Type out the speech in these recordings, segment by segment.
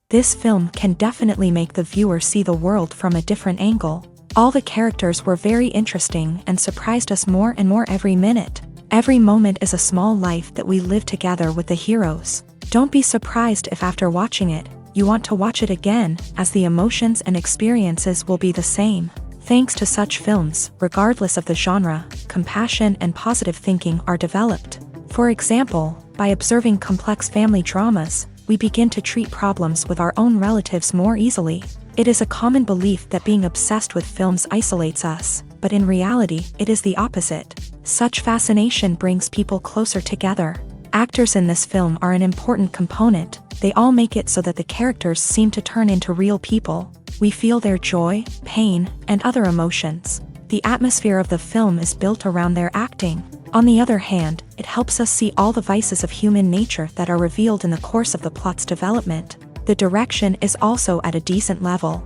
This film can definitely make the viewer see the world from a different angle. All the characters were very interesting and surprised us more and more every minute. Every moment is a small life that we live together with the heroes. Don't be surprised if after watching it, you want to watch it again, as the emotions and experiences will be the same. Thanks to such films, regardless of the genre, compassion and positive thinking are developed. For example, by observing complex family dramas, we begin to treat problems with our own relatives more easily. It is a common belief that being obsessed with films isolates us, but in reality, it is the opposite. Such fascination brings people closer together. Actors in this film are an important component. They all make it so that the characters seem to turn into real people. We feel their joy, pain, and other emotions. The atmosphere of the film is built around their acting. On the other hand, it helps us see all the vices of human nature that are revealed in the course of the plot's development. The direction is also at a decent level.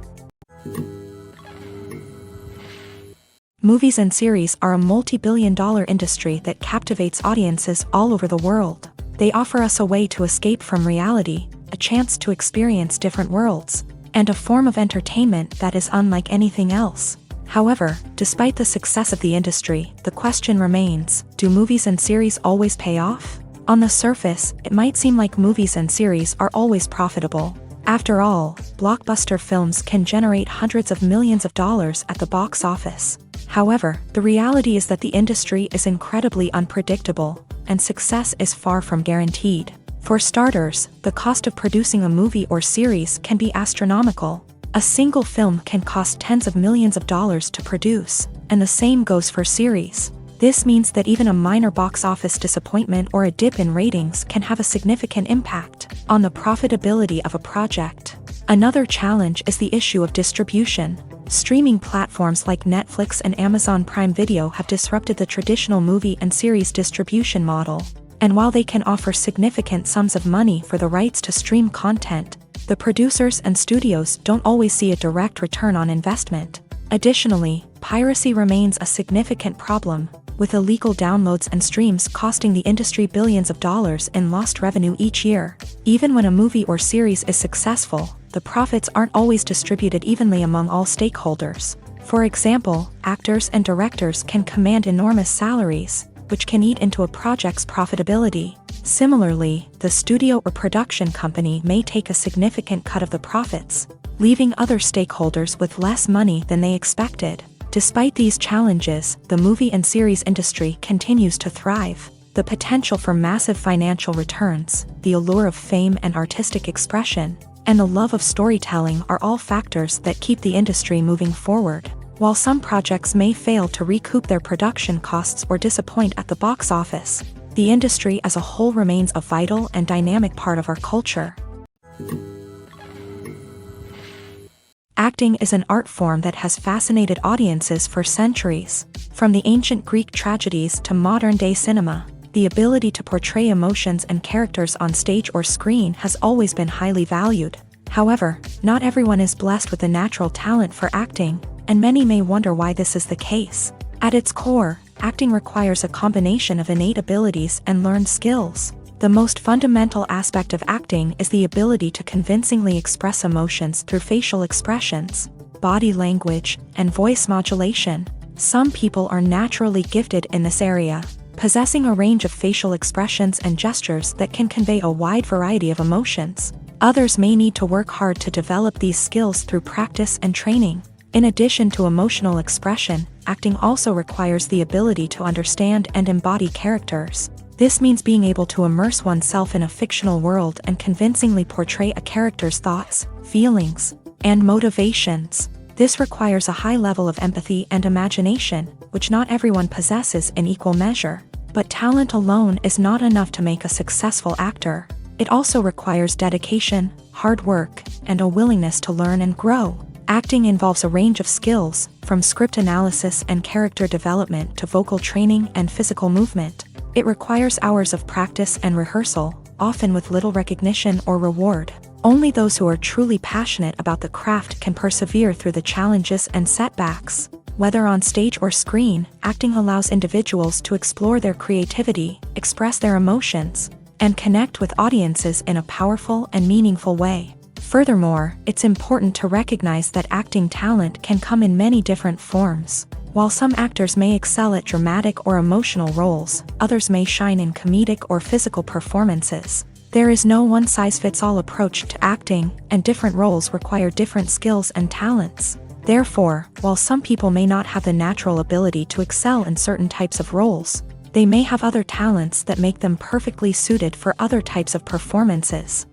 Movies and series are a multi-billion-dollar industry that captivates audiences all over the world. They offer us a way to escape from reality, a chance to experience different worlds, and a form of entertainment that is unlike anything else. However, despite the success of the industry, the question remains, do movies and series always pay off? On the surface, it might seem like movies and series are always profitable. After all, blockbuster films can generate hundreds of millions of dollars at the box office. However, the reality is that the industry is incredibly unpredictable, and success is far from guaranteed. For starters, the cost of producing a movie or series can be astronomical. A single film can cost tens of millions of dollars to produce, and the same goes for series. This means that even a minor box office disappointment or a dip in ratings can have a significant impact on the profitability of a project. Another challenge is the issue of distribution. Streaming platforms like Netflix and Amazon Prime Video have disrupted the traditional movie and series distribution model. And while they can offer significant sums of money for the rights to stream content, the producers and studios don't always see a direct return on investment. Additionally, piracy remains a significant problem, with illegal downloads and streams costing the industry billions of dollars in lost revenue each year. Even when a movie or series is successful, the profits aren't always distributed evenly among all stakeholders. For example, actors and directors can command enormous salaries, which can eat into a project's profitability. Similarly, the studio or production company may take a significant cut of the profits, leaving other stakeholders with less money than they expected. Despite these challenges, the movie and series industry continues to thrive. The potential for massive financial returns, the allure of fame and artistic expression, and the love of storytelling are all factors that keep the industry moving forward. While some projects may fail to recoup their production costs or disappoint at the box office, the industry as a whole remains a vital and dynamic part of our culture. Acting is an art form that has fascinated audiences for centuries. From the ancient Greek tragedies to modern-day cinema, the ability to portray emotions and characters on stage or screen has always been highly valued. However, not everyone is blessed with a natural talent for acting, and many may wonder why this is the case. At its core, acting requires a combination of innate abilities and learned skills. The most fundamental aspect of acting is the ability to convincingly express emotions through facial expressions, body language, and voice modulation. Some people are naturally gifted in this area, possessing a range of facial expressions and gestures that can convey a wide variety of emotions. Others may need to work hard to develop these skills through practice and training. In addition to emotional expression, acting also requires the ability to understand and embody characters. This means being able to immerse oneself in a fictional world and convincingly portray a character's thoughts, feelings, and motivations. This requires a high level of empathy and imagination, which not everyone possesses in equal measure. But talent alone is not enough to make a successful actor. It also requires dedication, hard work, and a willingness to learn and grow. Acting involves a range of skills, from script analysis and character development to vocal training and physical movement. It requires hours of practice and rehearsal, often with little recognition or reward. Only those who are truly passionate about the craft can persevere through the challenges and setbacks. Whether on stage or screen, acting allows individuals to explore their creativity, express their emotions, and connect with audiences in a powerful and meaningful way. Furthermore, it's important to recognize that acting talent can come in many different forms. While some actors may excel at dramatic or emotional roles, others may shine in comedic or physical performances. There is no one-size-fits-all approach to acting, and different roles require different skills and talents. Therefore, while some people may not have the natural ability to excel in certain types of roles, they may have other talents that make them perfectly suited for other types of performances.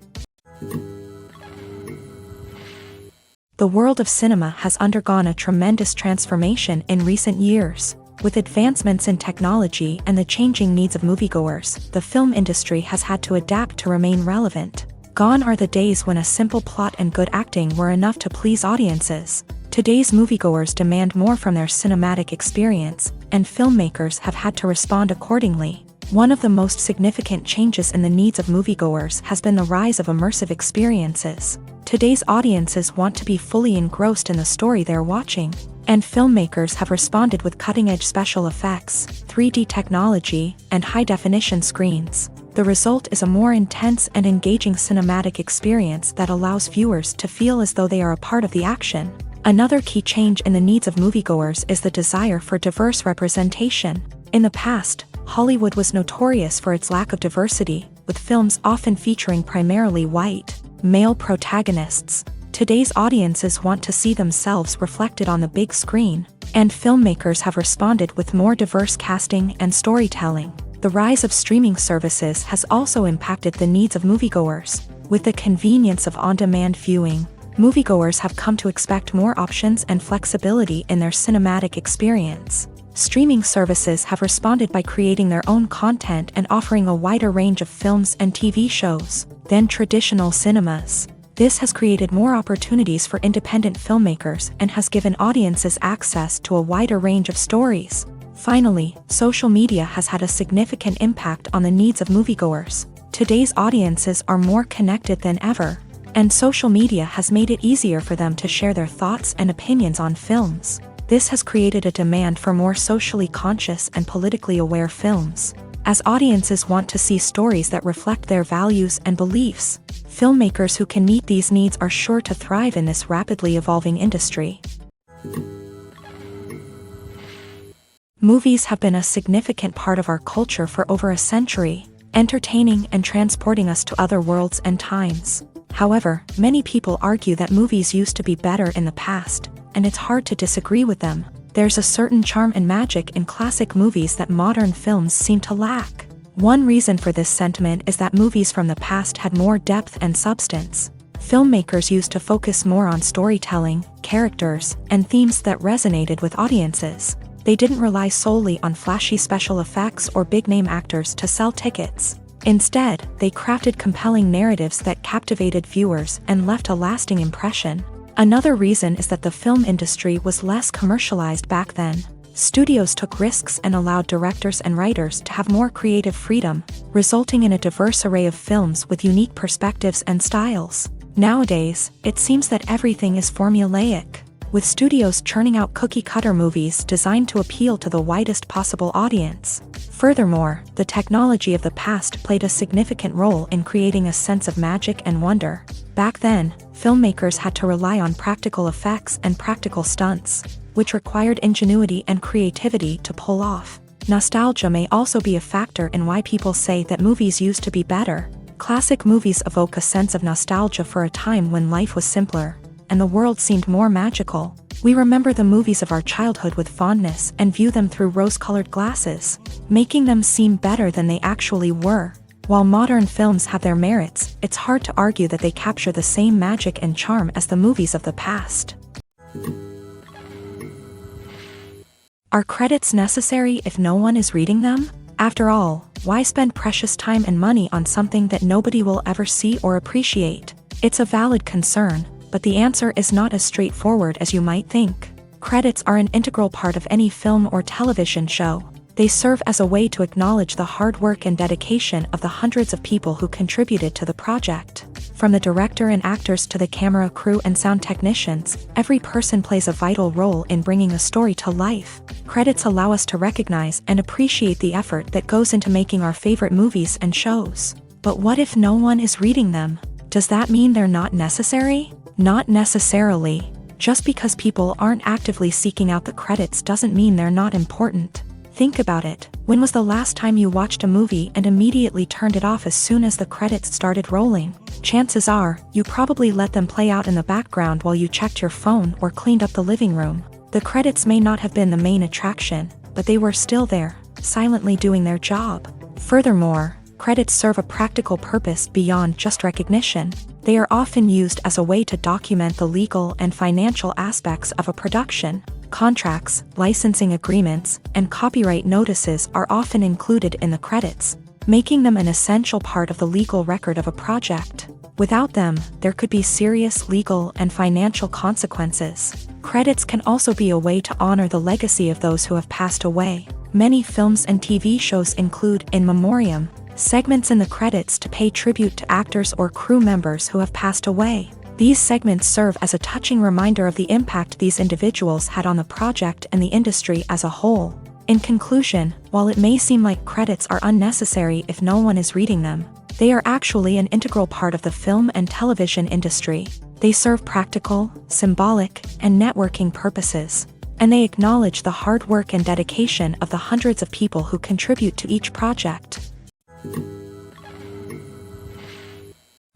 The world of cinema has undergone a tremendous transformation in recent years. With advancements in technology and the changing needs of moviegoers, the film industry has had to adapt to remain relevant. Gone are the days when a simple plot and good acting were enough to please audiences. Today's moviegoers demand more from their cinematic experience, and filmmakers have had to respond accordingly. One of the most significant changes in the needs of moviegoers has been the rise of immersive experiences. Today's audiences want to be fully engrossed in the story they're watching, and filmmakers have responded with cutting-edge special effects, 3D technology, and high-definition screens. The result is a more intense and engaging cinematic experience that allows viewers to feel as though they are a part of the action. Another key change in the needs of moviegoers is the desire for diverse representation. In the past, Hollywood was notorious for its lack of diversity, with films often featuring primarily white, male protagonists. Today's audiences want to see themselves reflected on the big screen, and filmmakers have responded with more diverse casting and storytelling. The rise of streaming services has also impacted the needs of moviegoers. With the convenience of on-demand viewing, moviegoers have come to expect more options and flexibility in their cinematic experience. Streaming services have responded by creating their own content and offering a wider range of films and TV shows than traditional cinemas. This has created more opportunities for independent filmmakers and has given audiences access to a wider range of stories. Finally, social media has had a significant impact on the needs of moviegoers. Today's audiences are more connected than ever, and social media has made it easier for them to share their thoughts and opinions on films. This has created a demand for more socially conscious and politically aware films. As audiences want to see stories that reflect their values and beliefs, filmmakers who can meet these needs are sure to thrive in this rapidly evolving industry. Movies have been a significant part of our culture for over a century, entertaining and transporting us to other worlds and times. However, many people argue that movies used to be better in the past, and it's hard to disagree with them. There's a certain charm and magic in classic movies that modern films seem to lack. One reason for this sentiment is that movies from the past had more depth and substance. Filmmakers used to focus more on storytelling, characters, and themes that resonated with audiences. They didn't rely solely on flashy special effects or big-name actors to sell tickets. Instead, they crafted compelling narratives that captivated viewers and left a lasting impression. Another reason is that the film industry was less commercialized back then. Studios took risks and allowed directors and writers to have more creative freedom, resulting in a diverse array of films with unique perspectives and styles. Nowadays, it seems that everything is formulaic, with studios churning out cookie-cutter movies designed to appeal to the widest possible audience. Furthermore, the technology of the past played a significant role in creating a sense of magic and wonder. Back then, filmmakers had to rely on practical effects and practical stunts, which required ingenuity and creativity to pull off. Nostalgia may also be a factor in why people say that movies used to be better. Classic movies evoke a sense of nostalgia for a time when life was simpler, and the world seemed more magical. We remember the movies of our childhood with fondness and view them through rose-colored glasses, making them seem better than they actually were. While modern films have their merits, it's hard to argue that they capture the same magic and charm as the movies of the past. Are credits necessary if no one is reading them? After all, why spend precious time and money on something that nobody will ever see or appreciate? It's a valid concern, but the answer is not as straightforward as you might think. Credits are an integral part of any film or television show. They serve as a way to acknowledge the hard work and dedication of the hundreds of people who contributed to the project. From the director and actors to the camera crew and sound technicians, every person plays a vital role in bringing a story to life. Credits allow us to recognize and appreciate the effort that goes into making our favorite movies and shows. But what if no one is reading them? Does that mean they're not necessary? Not necessarily. Just because people aren't actively seeking out the credits doesn't mean they're not important. Think about it. When was the last time you watched a movie and immediately turned it off as soon as the credits started rolling? Chances are, you probably let them play out in the background while you checked your phone or cleaned up the living room. The credits may not have been the main attraction, but they were still there, silently doing their job. Furthermore, credits serve a practical purpose beyond just recognition. They are often used as a way to document the legal and financial aspects of a production. Contracts, licensing agreements, and copyright notices are often included in the credits, making them an essential part of the legal record of a project. Without them, there could be serious legal and financial consequences. Credits can also be a way to honor the legacy of those who have passed away. Many films and TV shows include in memoriam segments in the credits to pay tribute to actors or crew members who have passed away. These segments serve as a touching reminder of the impact these individuals had on the project and the industry as a whole. In conclusion, while it may seem like credits are unnecessary if no one is reading them, they are actually an integral part of the film and television industry. They serve practical, symbolic, and networking purposes, and they acknowledge the hard work and dedication of the hundreds of people who contribute to each project.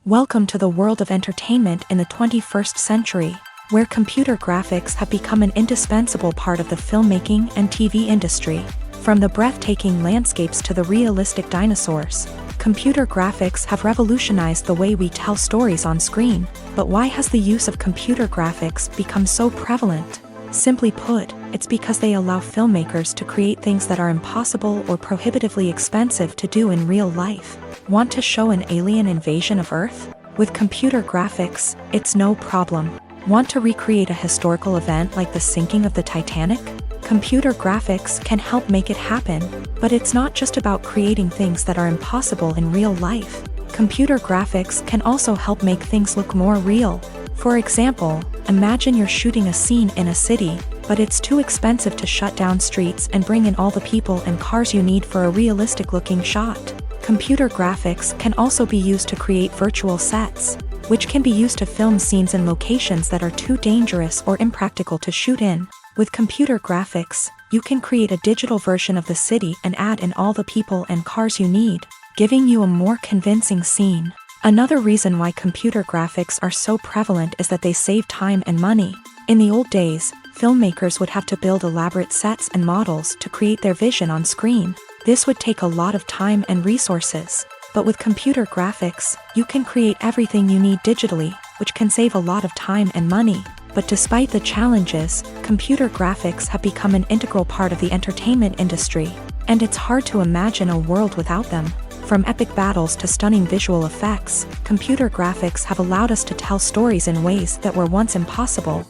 Welcome to the world of entertainment in the 21st century, where computer graphics have become an indispensable part of the filmmaking and TV industry. From the breathtaking landscapes to the realistic dinosaurs, computer graphics have revolutionized the way we tell stories on screen. But why has the use of computer graphics become so prevalent? Simply put, it's because they allow filmmakers to create things that are impossible or prohibitively expensive to do in real life. Want to show an alien invasion of Earth? With computer graphics, it's no problem. Want to recreate a historical event like the sinking of the Titanic? Computer graphics can help make it happen, but it's not just about creating things that are impossible in real life. Computer graphics can also help make things look more real. For example, imagine you're shooting a scene in a city, but it's too expensive to shut down streets and bring in all the people and cars you need for a realistic-looking shot. Computer graphics can also be used to create virtual sets, which can be used to film scenes in locations that are too dangerous or impractical to shoot in. With computer graphics, you can create a digital version of the city and add in all the people and cars you need, giving you a more convincing scene. Another reason why computer graphics are so prevalent is that they save time and money. In the old days, filmmakers would have to build elaborate sets and models to create their vision on screen. This would take a lot of time and resources. But with computer graphics, you can create everything you need digitally, which can save a lot of time and money. But despite the challenges, computer graphics have become an integral part of the entertainment industry, and it's hard to imagine a world without them. From epic battles to stunning visual effects, computer graphics have allowed us to tell stories in ways that were once impossible.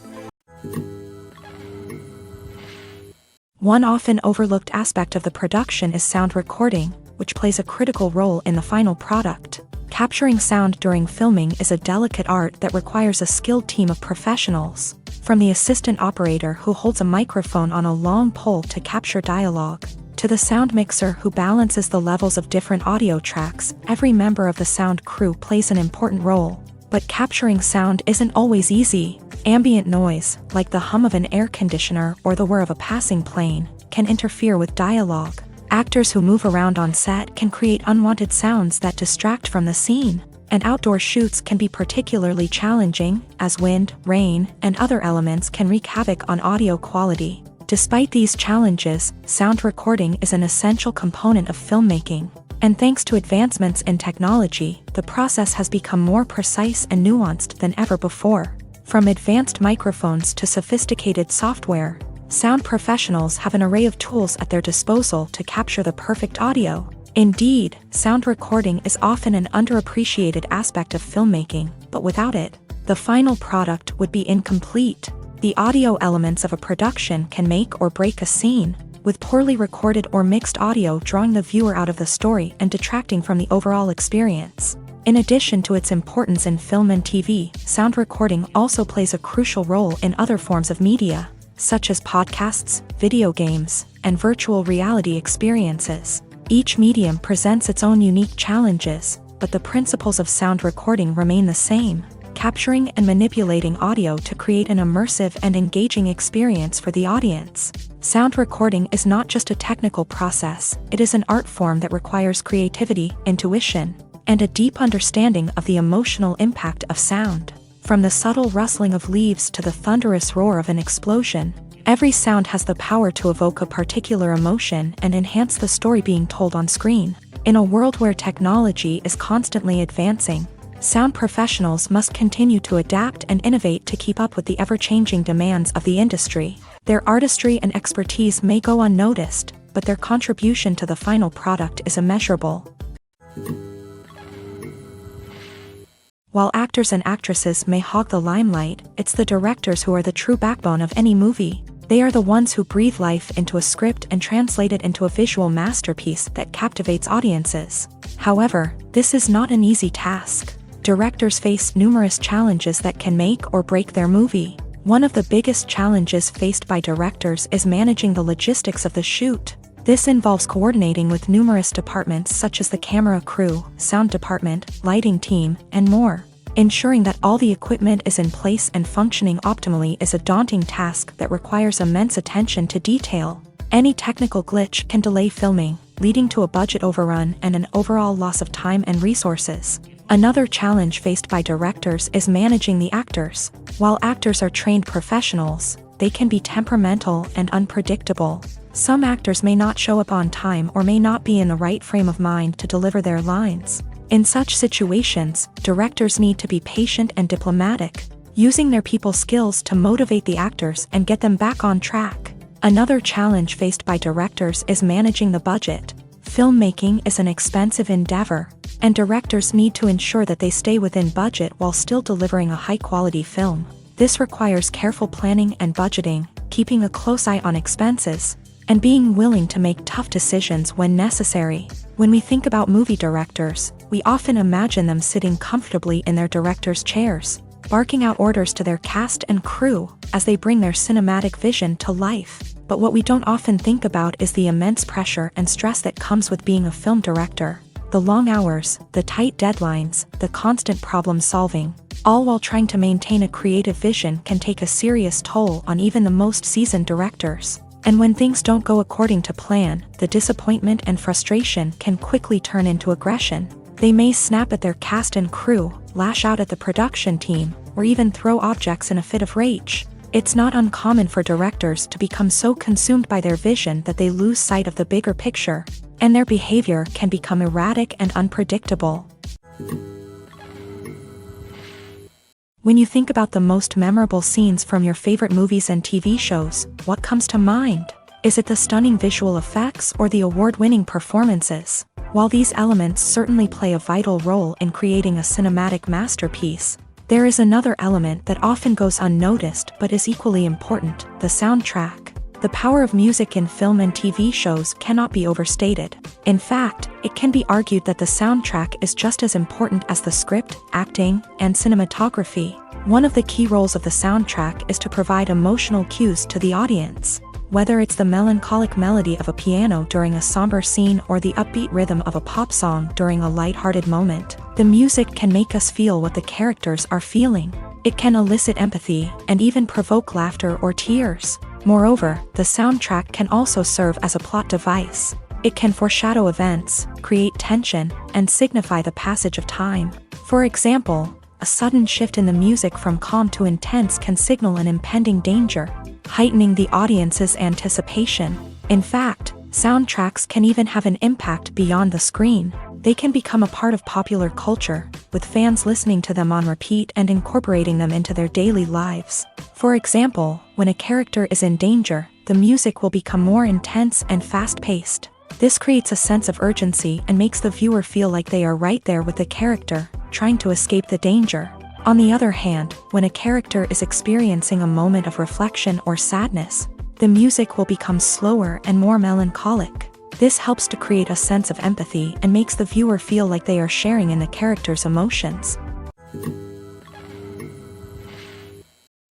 One often overlooked aspect of the production is sound recording, which plays a critical role in the final product. Capturing sound during filming is a delicate art that requires a skilled team of professionals. From the assistant operator who holds a microphone on a long pole to capture dialogue, to the sound mixer who balances the levels of different audio tracks, every member of the sound crew plays an important role. But capturing sound isn't always easy. Ambient noise, like the hum of an air conditioner or the whir of a passing plane, can interfere with dialogue. Actors who move around on set can create unwanted sounds that distract from the scene, and outdoor shoots can be particularly challenging, as wind, rain, and other elements can wreak havoc on audio quality. Despite these challenges, sound recording is an essential component of filmmaking, and thanks to advancements in technology, the process has become more precise and nuanced than ever before. From advanced microphones to sophisticated software, sound professionals have an array of tools at their disposal to capture the perfect audio. Indeed, sound recording is often an underappreciated aspect of filmmaking, but without it, the final product would be incomplete. The audio elements of a production can make or break a scene, with poorly recorded or mixed audio drawing the viewer out of the story and detracting from the overall experience. In addition to its importance in film and TV, sound recording also plays a crucial role in other forms of media, such as podcasts, video games, and virtual reality experiences. Each medium presents its own unique challenges, but the principles of sound recording remain the same: capturing and manipulating audio to create an immersive and engaging experience for the audience. Sound recording is not just a technical process, it is an art form that requires creativity, intuition, and a deep understanding of the emotional impact of sound. From the subtle rustling of leaves to the thunderous roar of an explosion, every sound has the power to evoke a particular emotion and enhance the story being told on screen. In a world where technology is constantly advancing, sound professionals must continue to adapt and innovate to keep up with the ever-changing demands of the industry. Their artistry and expertise may go unnoticed, but their contribution to the final product is immeasurable. While actors and actresses may hog the limelight, it's the directors who are the true backbone of any movie. They are the ones who breathe life into a script and translate it into a visual masterpiece that captivates audiences. However, this is not an easy task. Directors face numerous challenges that can make or break their movie. One of the biggest challenges faced by directors is managing the logistics of the shoot. This involves coordinating with numerous departments such as the camera crew, sound department, lighting team, and more. Ensuring that all the equipment is in place and functioning optimally is a daunting task that requires immense attention to detail. Any technical glitch can delay filming, leading to a budget overrun and an overall loss of time and resources. Another challenge faced by directors is managing the actors. While actors are trained professionals, they can be temperamental and unpredictable. Some actors may not show up on time or may not be in the right frame of mind to deliver their lines. In such situations, directors need to be patient and diplomatic, using their people skills to motivate the actors and get them back on track. Another challenge faced by directors is managing the budget. Filmmaking is an expensive endeavor, and directors need to ensure that they stay within budget while still delivering a high-quality film. This requires careful planning and budgeting, keeping a close eye on expenses, and being willing to make tough decisions when necessary. When we think about movie directors, we often imagine them sitting comfortably in their director's chairs, barking out orders to their cast and crew as they bring their cinematic vision to life. But what we don't often think about is the immense pressure and stress that comes with being a film director. The long hours, the tight deadlines, the constant problem solving, all while trying to maintain a creative vision can take a serious toll on even the most seasoned directors. And when things don't go according to plan, the disappointment and frustration can quickly turn into aggression. They may snap at their cast and crew, lash out at the production team, or even throw objects in a fit of rage. It's not uncommon for directors to become so consumed by their vision that they lose sight of the bigger picture, and their behavior can become erratic and unpredictable. When you think about the most memorable scenes from your favorite movies and TV shows, what comes to mind? Is it the stunning visual effects or the award-winning performances? While these elements certainly play a vital role in creating a cinematic masterpiece, there is another element that often goes unnoticed but is equally important: the soundtrack. The power of music in film and TV shows cannot be overstated. In fact, it can be argued that the soundtrack is just as important as the script, acting, and cinematography. One of the key roles of the soundtrack is to provide emotional cues to the audience. Whether it's the melancholic melody of a piano during a somber scene or the upbeat rhythm of a pop song during a light-hearted moment, the music can make us feel what the characters are feeling. It can elicit empathy and even provoke laughter or tears. Moreover, the soundtrack can also serve as a plot device. It can foreshadow events, create tension, and signify the passage of time. For example, a sudden shift in the music from calm to intense can signal an impending danger, heightening the audience's anticipation. In fact, soundtracks can even have an impact beyond the screen. They can become a part of popular culture, with fans listening to them on repeat and incorporating them into their daily lives. For example, when a character is in danger, the music will become more intense and fast-paced. This creates a sense of urgency and makes the viewer feel like they are right there with the character, trying to escape the danger. On the other hand, when a character is experiencing a moment of reflection or sadness, the music will become slower and more melancholic. This helps to create a sense of empathy and makes the viewer feel like they are sharing in the character's emotions.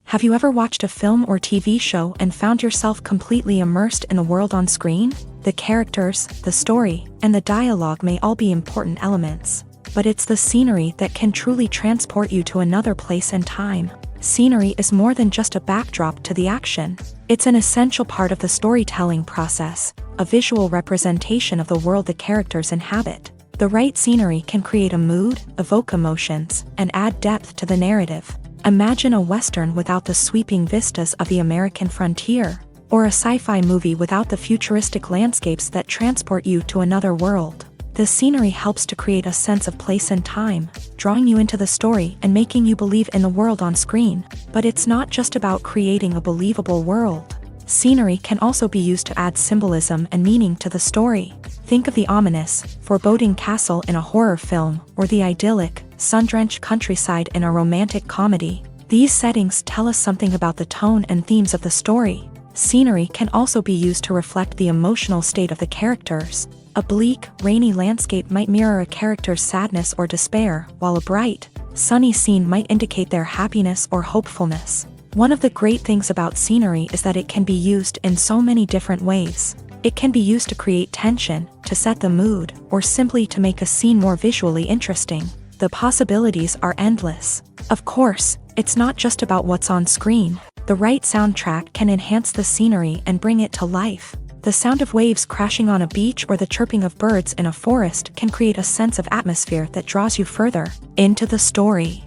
Have you ever watched a film or TV show and found yourself completely immersed in the world on screen? The characters, the story, and the dialogue may all be important elements, but it's the scenery that can truly transport you to another place and time. Scenery is more than just a backdrop to the action. It's an essential part of the storytelling process, a visual representation of the world the characters inhabit. The right scenery can create a mood, evoke emotions, and add depth to the narrative. Imagine a Western without the sweeping vistas of the American frontier, or a sci-fi movie without the futuristic landscapes that transport you to another world. The scenery helps to create a sense of place and time, drawing you into the story and making you believe in the world on screen. But it's not just about creating a believable world. Scenery can also be used to add symbolism and meaning to the story. Think of the ominous, foreboding castle in a horror film, or the idyllic, sun-drenched countryside in a romantic comedy. These settings tell us something about the tone and themes of the story. Scenery can also be used to reflect the emotional state of the characters. A bleak, rainy landscape might mirror a character's sadness or despair, while a bright, sunny scene might indicate their happiness or hopefulness. One of the great things about scenery is that it can be used in so many different ways. It can be used to create tension, to set the mood, or simply to make a scene more visually interesting. The possibilities are endless. Of course, it's not just about what's on screen. The right soundtrack can enhance the scenery and bring it to life. The sound of waves crashing on a beach or the chirping of birds in a forest can create a sense of atmosphere that draws you further into the story.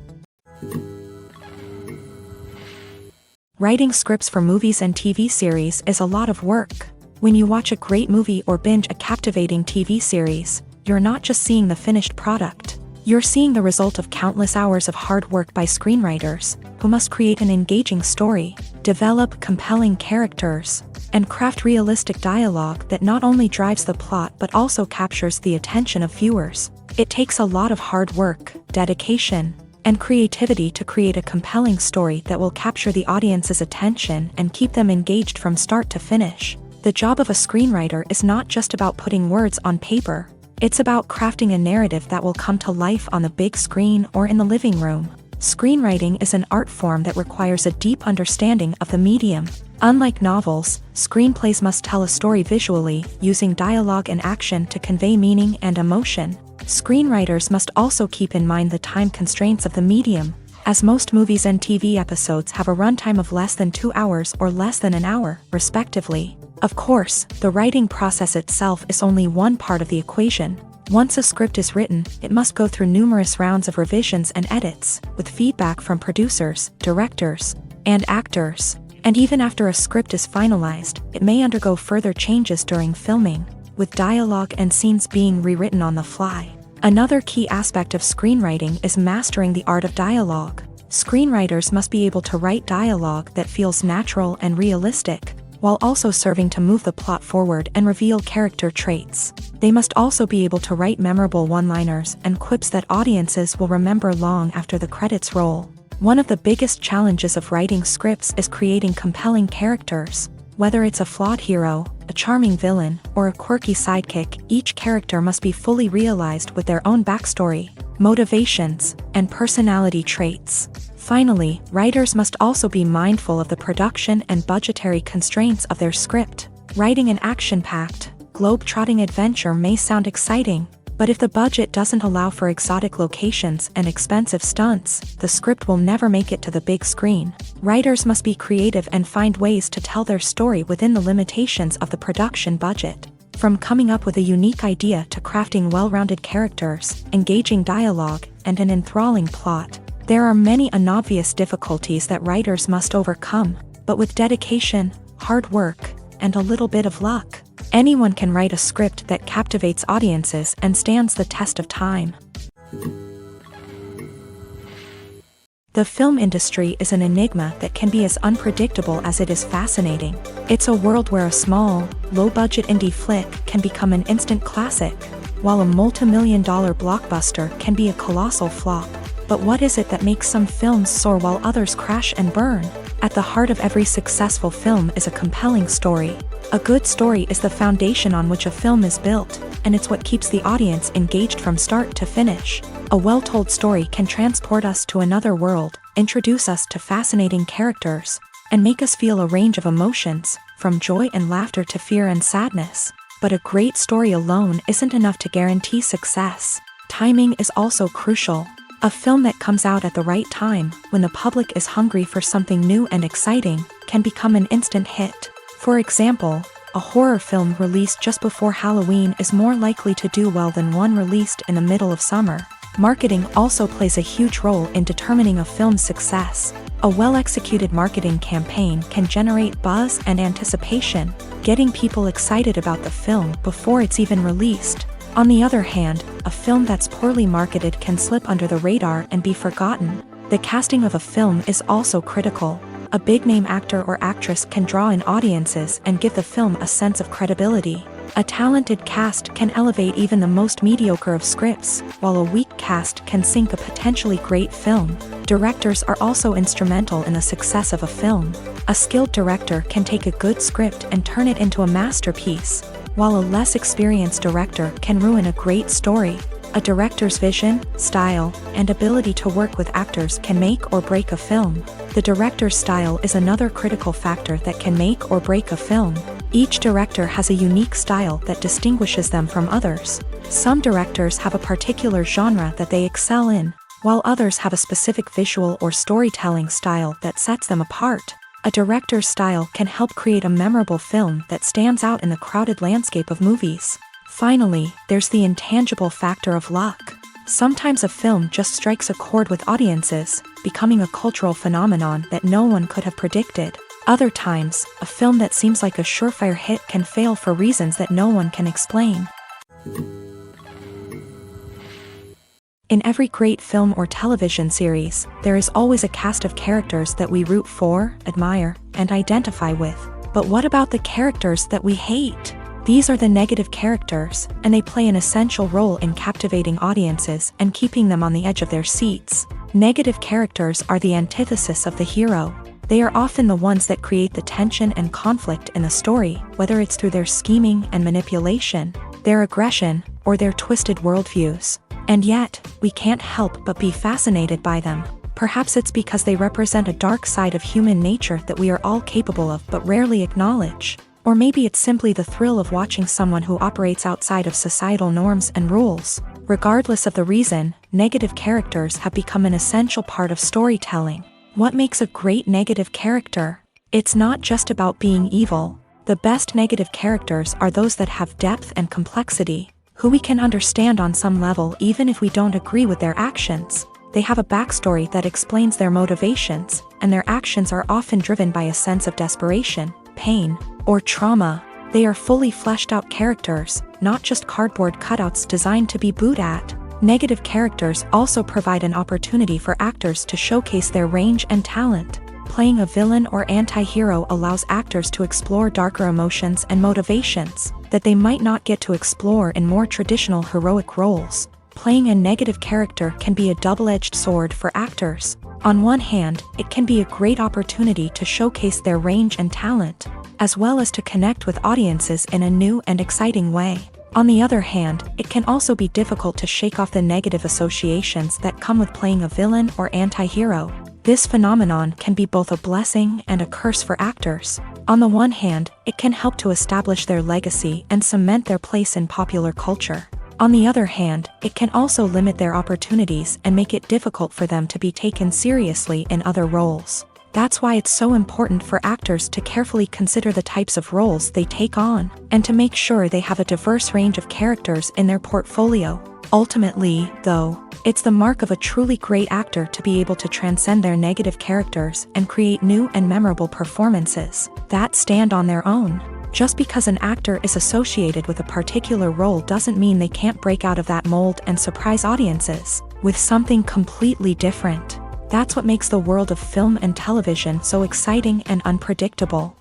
Writing scripts for movies and TV series is a lot of work. When you watch a great movie or binge a captivating TV series, you're not just seeing the finished product. You're seeing the result of countless hours of hard work by screenwriters, who must create an engaging story, develop compelling characters, and craft realistic dialogue that not only drives the plot but also captures the attention of viewers. It takes a lot of hard work, dedication, and creativity to create a compelling story that will capture the audience's attention and keep them engaged from start to finish. The job of a screenwriter is not just about putting words on paper. It's about crafting a narrative that will come to life on the big screen or in the living room. Screenwriting is an art form that requires a deep understanding of the medium. Unlike novels, screenplays must tell a story visually, using dialogue and action to convey meaning and emotion. Screenwriters must also keep in mind the time constraints of the medium, as most movies and TV episodes have a runtime of less than 2 hours or less than an hour, respectively. Of course, the writing process itself is only one part of the equation. Once a script is written, it must go through numerous rounds of revisions and edits, with feedback from producers, directors, and actors. And even after a script is finalized, it may undergo further changes during filming, with dialogue and scenes being rewritten on the fly. Another key aspect of screenwriting is mastering the art of dialogue. Screenwriters must be able to write dialogue that feels natural and realistic, while also serving to move the plot forward and reveal character traits. They must also be able to write memorable one-liners and quips that audiences will remember long after the credits roll. One of the biggest challenges of writing scripts is creating compelling characters. Whether it's a flawed hero, a charming villain, or a quirky sidekick, each character must be fully realized with their own backstory, motivations, and personality traits. Finally, writers must also be mindful of the production and budgetary constraints of their script. Writing an action-packed, globe-trotting adventure may sound exciting, but if the budget doesn't allow for exotic locations and expensive stunts, the script will never make it to the big screen. Writers must be creative and find ways to tell their story within the limitations of the production budget. From coming up with a unique idea to crafting well-rounded characters, engaging dialogue, and an enthralling plot, there are many unobvious difficulties that writers must overcome, but with dedication, hard work, and a little bit of luck, anyone can write a script that captivates audiences and stands the test of time. The film industry is an enigma that can be as unpredictable as it is fascinating. It's a world where a small, low-budget indie flick can become an instant classic, while a multi-million-dollar blockbuster can be a colossal flop. But what is it that makes some films soar while others crash and burn? At the heart of every successful film is a compelling story. A good story is the foundation on which a film is built, and it's what keeps the audience engaged from start to finish. A well-told story can transport us to another world, introduce us to fascinating characters, and make us feel a range of emotions, from joy and laughter to fear and sadness. But a great story alone isn't enough to guarantee success. Timing is also crucial. A film that comes out at the right time, when the public is hungry for something new and exciting, can become an instant hit. For example, a horror film released just before Halloween is more likely to do well than one released in the middle of summer. Marketing also plays a huge role in determining a film's success. A well-executed marketing campaign can generate buzz and anticipation, getting people excited about the film before it's even released. On the other hand, a film that's poorly marketed can slip under the radar and be forgotten. The casting of a film is also critical. A big-name actor or actress can draw in audiences and give the film a sense of credibility. A talented cast can elevate even the most mediocre of scripts, while a weak cast can sink a potentially great film. Directors are also instrumental in the success of a film. A skilled director can take a good script and turn it into a masterpiece, while a less experienced director can ruin a great story. A director's vision, style, and ability to work with actors can make or break a film. The director's style is another critical factor that can make or break a film. Each director has a unique style that distinguishes them from others. Some directors have a particular genre that they excel in, while others have a specific visual or storytelling style that sets them apart. A director's style can help create a memorable film that stands out in the crowded landscape of movies. Finally, there's the intangible factor of luck. Sometimes a film just strikes a chord with audiences, becoming a cultural phenomenon that no one could have predicted. Other times, a film that seems like a surefire hit can fail for reasons that no one can explain. In every great film or television series, there is always a cast of characters that we root for, admire, and identify with. But what about the characters that we hate? These are the negative characters, and they play an essential role in captivating audiences and keeping them on the edge of their seats. Negative characters are the antithesis of the hero. They are often the ones that create the tension and conflict in the story, whether it's through their scheming and manipulation, their aggression, or their twisted worldviews. And yet, we can't help but be fascinated by them. Perhaps it's because they represent a dark side of human nature that we are all capable of but rarely acknowledge. Or maybe it's simply the thrill of watching someone who operates outside of societal norms and rules. Regardless of the reason, negative characters have become an essential part of storytelling. What makes a great negative character? It's not just about being evil. The best negative characters are those that have depth and complexity, who we can understand on some level even if we don't agree with their actions. They have a backstory that explains their motivations, and their actions are often driven by a sense of desperation, pain, or trauma. They are fully fleshed out characters, not just cardboard cutouts designed to be booed at. Negative characters also provide an opportunity for actors to showcase their range and talent. Playing a villain or anti-hero allows actors to explore darker emotions and motivations that they might not get to explore in more traditional heroic roles. Playing a negative character can be a double-edged sword for actors. On one hand, it can be a great opportunity to showcase their range and talent, as well as to connect with audiences in a new and exciting way. On the other hand, it can also be difficult to shake off the negative associations that come with playing a villain or anti-hero. This phenomenon can be both a blessing and a curse for actors. On the one hand, it can help to establish their legacy and cement their place in popular culture. On the other hand, it can also limit their opportunities and make it difficult for them to be taken seriously in other roles. That's why it's so important for actors to carefully consider the types of roles they take on, and to make sure they have a diverse range of characters in their portfolio. Ultimately, though, it's the mark of a truly great actor to be able to transcend their negative characters and create new and memorable performances that stand on their own. Just because an actor is associated with a particular role doesn't mean they can't break out of that mold and surprise audiences with something completely different. That's what makes the world of film and television so exciting and unpredictable.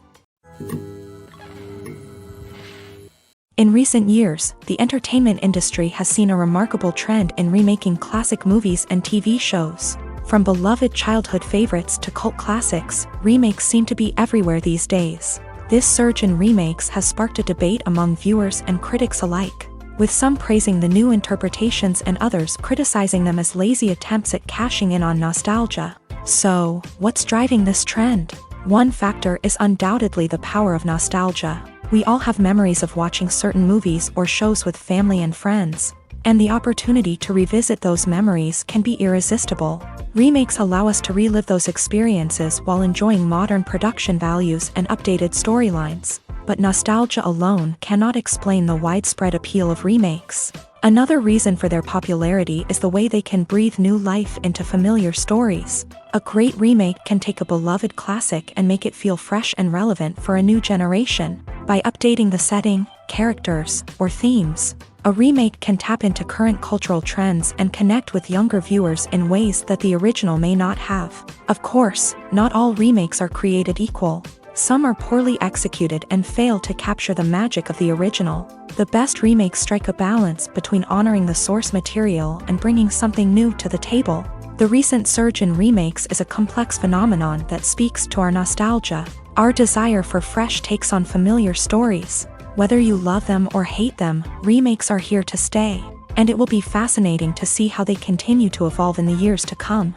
In recent years, the entertainment industry has seen a remarkable trend in remaking classic movies and TV shows. From beloved childhood favorites to cult classics, remakes seem to be everywhere these days. This surge in remakes has sparked a debate among viewers and critics alike, with some praising the new interpretations and others criticizing them as lazy attempts at cashing in on nostalgia. So, what's driving this trend? One factor is undoubtedly the power of nostalgia. We all have memories of watching certain movies or shows with family and friends, and the opportunity to revisit those memories can be irresistible. Remakes allow us to relive those experiences while enjoying modern production values and updated storylines. But nostalgia alone cannot explain the widespread appeal of remakes. Another reason for their popularity is the way they can breathe new life into familiar stories. A great remake can take a beloved classic and make it feel fresh and relevant for a new generation. By updating the setting, characters, or themes, a remake can tap into current cultural trends and connect with younger viewers in ways that the original may not have. Of course, not all remakes are created equal. Some are poorly executed and fail to capture the magic of the original. The best remakes strike a balance between honoring the source material and bringing something new to the table. The recent surge in remakes is a complex phenomenon that speaks to our nostalgia, our desire for fresh takes on familiar stories. Whether you love them or hate them, remakes are here to stay, and it will be fascinating to see how they continue to evolve in the years to come.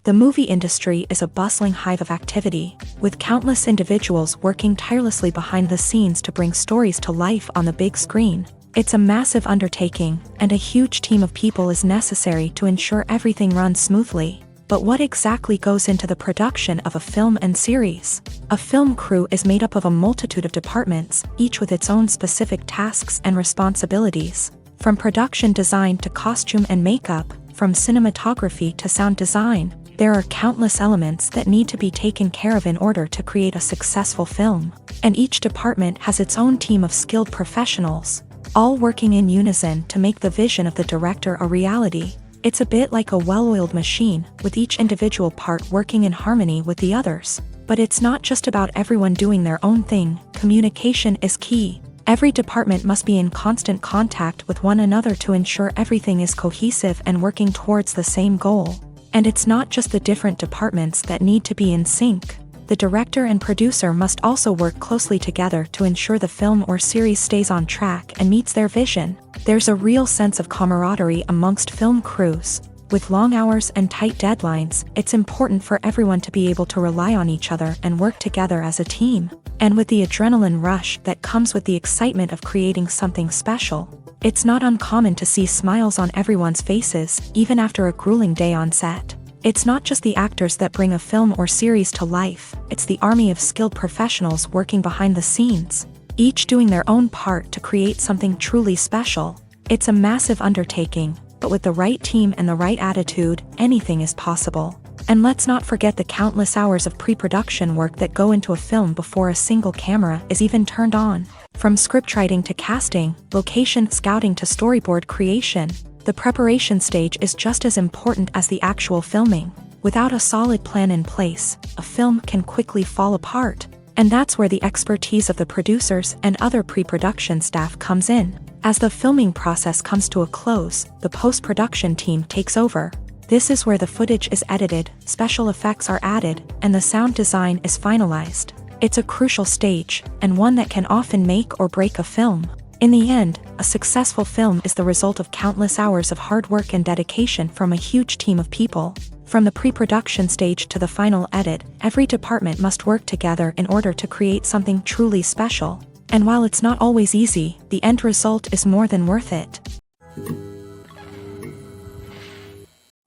The movie industry is a bustling hive of activity, with countless individuals working tirelessly behind the scenes to bring stories to life on the big screen. It's a massive undertaking, and a huge team of people is necessary to ensure everything runs smoothly. But what exactly goes into the production of a film and series? A film crew is made up of a multitude of departments, each with its own specific tasks and responsibilities. From production design to costume and makeup, from cinematography to sound design, there are countless elements that need to be taken care of in order to create a successful film. And each department has its own team of skilled professionals, all working in unison to make the vision of the director a reality. It's a bit like a well-oiled machine, with each individual part working in harmony with the others. But it's not just about everyone doing their own thing. Communication is key. Every department must be in constant contact with one another to ensure everything is cohesive and working towards the same goal. And it's not just the different departments that need to be in sync. The director and producer must also work closely together to ensure the film or series stays on track and meets their vision. There's a real sense of camaraderie amongst film crews. With long hours and tight deadlines, it's important for everyone to be able to rely on each other and work together as a team. And with the adrenaline rush that comes with the excitement of creating something special, it's not uncommon to see smiles on everyone's faces, even after a grueling day on set. It's not just the actors that bring a film or series to life, it's the army of skilled professionals working behind the scenes, each doing their own part to create something truly special. It's a massive undertaking, but with the right team and the right attitude, anything is possible. And let's not forget the countless hours of pre-production work that go into a film before a single camera is even turned on. From scriptwriting to casting, location scouting to storyboard creation, the preparation stage is just as important as the actual filming. Without a solid plan in place, a film can quickly fall apart. And that's where the expertise of the producers and other pre-production staff comes in. As the filming process comes to a close, the post-production team takes over. This is where the footage is edited, special effects are added, and the sound design is finalized. It's a crucial stage, and one that can often make or break a film. In the end, a successful film is the result of countless hours of hard work and dedication from a huge team of people. From the pre-production stage to the final edit, every department must work together in order to create something truly special. And while it's not always easy, the end result is more than worth it.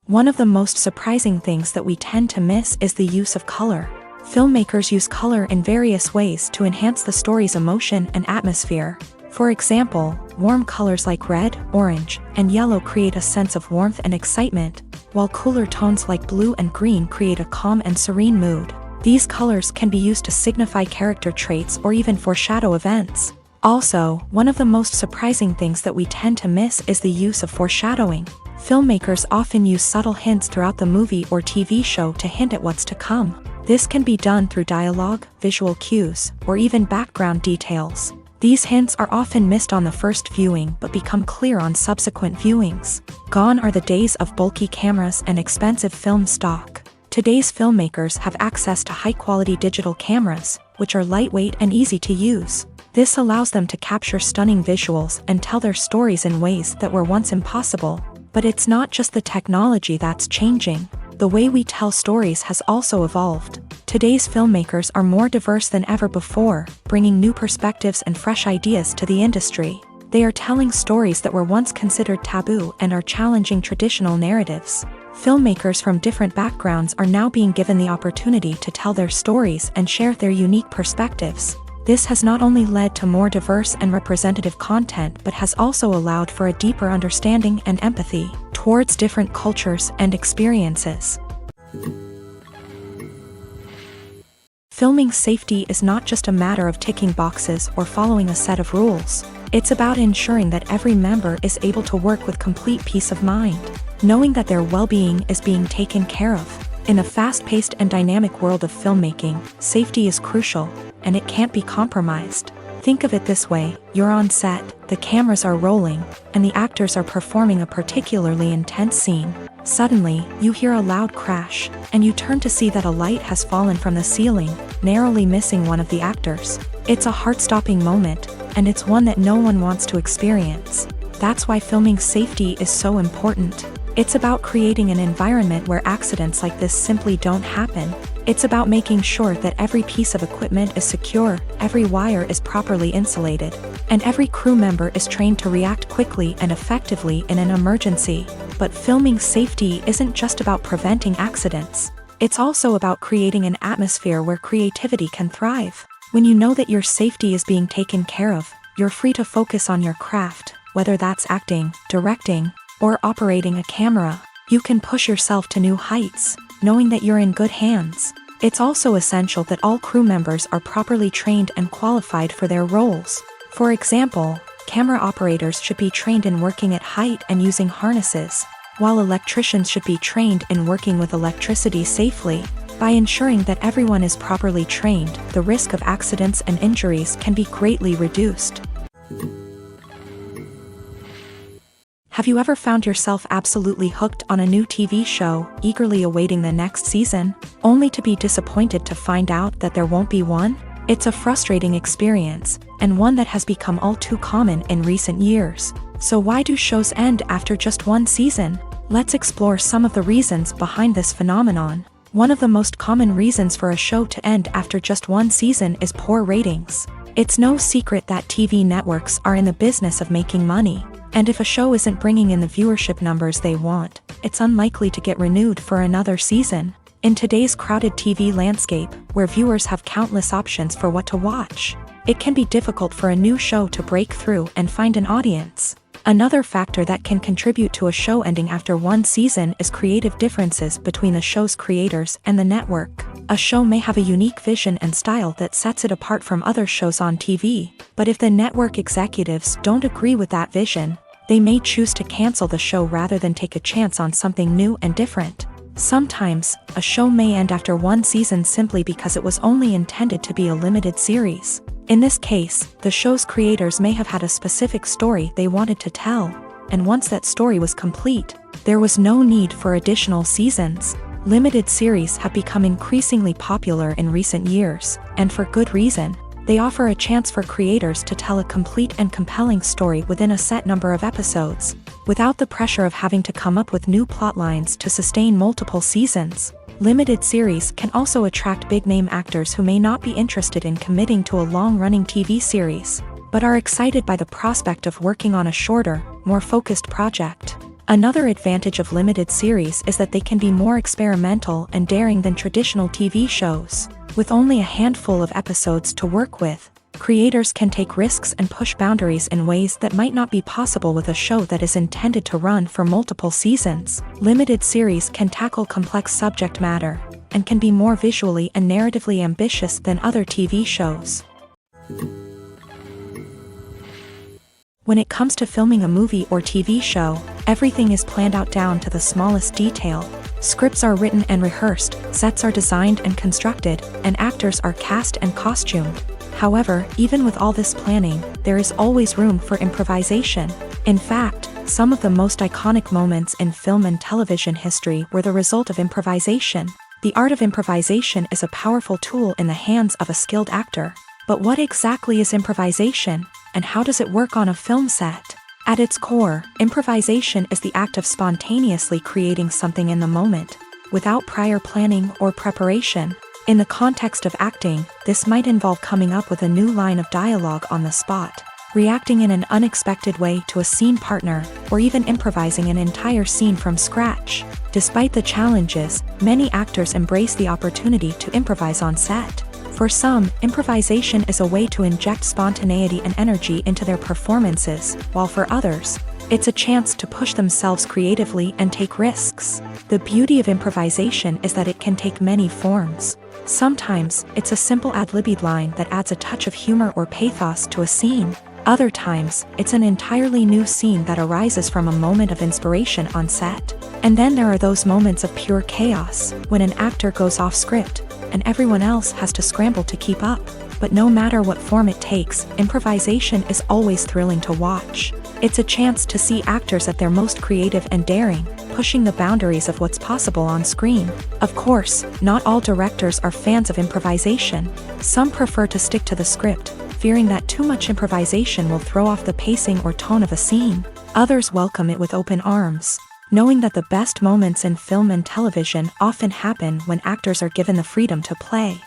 One of the most surprising things that we tend to miss is the use of color. Filmmakers use color in various ways to enhance the story's emotion and atmosphere. For example, warm colors like red, orange, and yellow create a sense of warmth and excitement, while cooler tones like blue and green create a calm and serene mood. These colors can be used to signify character traits or even foreshadow events. Also, one of the most surprising things that we tend to miss is the use of foreshadowing. Filmmakers often use subtle hints throughout the movie or TV show to hint at what's to come. This can be done through dialogue, visual cues, or even background details. These hints are often missed on the first viewing but become clear on subsequent viewings. Gone are the days of bulky cameras and expensive film stock. Today's filmmakers have access to high-quality digital cameras, which are lightweight and easy to use. This allows them to capture stunning visuals and tell their stories in ways that were once impossible. But it's not just the technology that's changing. The way we tell stories has also evolved. Today's filmmakers are more diverse than ever before, bringing new perspectives and fresh ideas to the industry. They are telling stories that were once considered taboo and are challenging traditional narratives. Filmmakers from different backgrounds are now being given the opportunity to tell their stories and share their unique perspectives. This has not only led to more diverse and representative content but has also allowed for a deeper understanding and empathy towards different cultures and experiences. Filming safety is not just a matter of ticking boxes or following a set of rules. It's about ensuring that every member is able to work with complete peace of mind, knowing that their well-being is being taken care of. In a fast-paced and dynamic world of filmmaking, safety is crucial, and it can't be compromised. Think of it this way: you're on set, the cameras are rolling, and the actors are performing a particularly intense scene. Suddenly, you hear a loud crash, and you turn to see that a light has fallen from the ceiling, narrowly missing one of the actors. It's a heart-stopping moment, and it's one that no one wants to experience. That's why filming safety is so important. It's about creating an environment where accidents like this simply don't happen. It's about making sure that every piece of equipment is secure, every wire is properly insulated, and every crew member is trained to react quickly and effectively in an emergency. But filming safety isn't just about preventing accidents. It's also about creating an atmosphere where creativity can thrive. When you know that your safety is being taken care of, you're free to focus on your craft, whether that's acting, directing, or operating a camera. You can push yourself to new heights, knowing that you're in good hands. It's also essential that all crew members are properly trained and qualified for their roles. For example, camera operators should be trained in working at height and using harnesses, while electricians should be trained in working with electricity safely. By ensuring that everyone is properly trained, the risk of accidents and injuries can be greatly reduced. Have you ever found yourself absolutely hooked on a new TV show, eagerly awaiting the next season, only to be disappointed to find out that there won't be one? It's a frustrating experience, and one that has become all too common in recent years. So why do shows end after just one season? Let's explore some of the reasons behind this phenomenon. One of the most common reasons for a show to end after just one season is poor ratings. It's no secret that TV networks are in the business of making money. And if a show isn't bringing in the viewership numbers they want, it's unlikely to get renewed for another season. In today's crowded TV landscape, where viewers have countless options for what to watch, it can be difficult for a new show to break through and find an audience. Another factor that can contribute to a show ending after one season is creative differences between the show's creators and the network. A show may have a unique vision and style that sets it apart from other shows on TV, but if the network executives don't agree with that vision, they may choose to cancel the show rather than take a chance on something new and different. Sometimes, a show may end after one season simply because it was only intended to be a limited series. In this case, the show's creators may have had a specific story they wanted to tell, and once that story was complete, there was no need for additional seasons. Limited series have become increasingly popular in recent years, and for good reason. They offer a chance for creators to tell a complete and compelling story within a set number of episodes, without the pressure of having to come up with new plotlines to sustain multiple seasons. Limited series can also attract big-name actors who may not be interested in committing to a long-running TV series, but are excited by the prospect of working on a shorter, more focused project. Another advantage of limited series is that they can be more experimental and daring than traditional TV shows. With only a handful of episodes to work with, creators can take risks and push boundaries in ways that might not be possible with a show that is intended to run for multiple seasons. Limited series can tackle complex subject matter and can be more visually and narratively ambitious than other TV shows. When it comes to filming a movie or TV show, everything is planned out down to the smallest detail. Scripts are written and rehearsed, sets are designed and constructed, and actors are cast and costumed. However, even with all this planning, there is always room for improvisation. In fact, some of the most iconic moments in film and television history were the result of improvisation. The art of improvisation is a powerful tool in the hands of a skilled actor. But what exactly is improvisation, and how does it work on a film set? At its core, improvisation is the act of spontaneously creating something in the moment, without prior planning or preparation. In the context of acting, this might involve coming up with a new line of dialogue on the spot, reacting in an unexpected way to a scene partner, or even improvising an entire scene from scratch. Despite the challenges, many actors embrace the opportunity to improvise on set. For some, improvisation is a way to inject spontaneity and energy into their performances, while for others, it's a chance to push themselves creatively and take risks. The beauty of improvisation is that it can take many forms. Sometimes, it's a simple ad-libbed line that adds a touch of humor or pathos to a scene. Other times, it's an entirely new scene that arises from a moment of inspiration on set. And then there are those moments of pure chaos, when an actor goes off script, and everyone else has to scramble to keep up. But no matter what form it takes, improvisation is always thrilling to watch. It's a chance to see actors at their most creative and daring, pushing the boundaries of what's possible on screen. Of course, not all directors are fans of improvisation. Some prefer to stick to the script, fearing that too much improvisation will throw off the pacing or tone of a scene. Others welcome it with open arms, knowing that the best moments in film and television often happen when actors are given the freedom to play.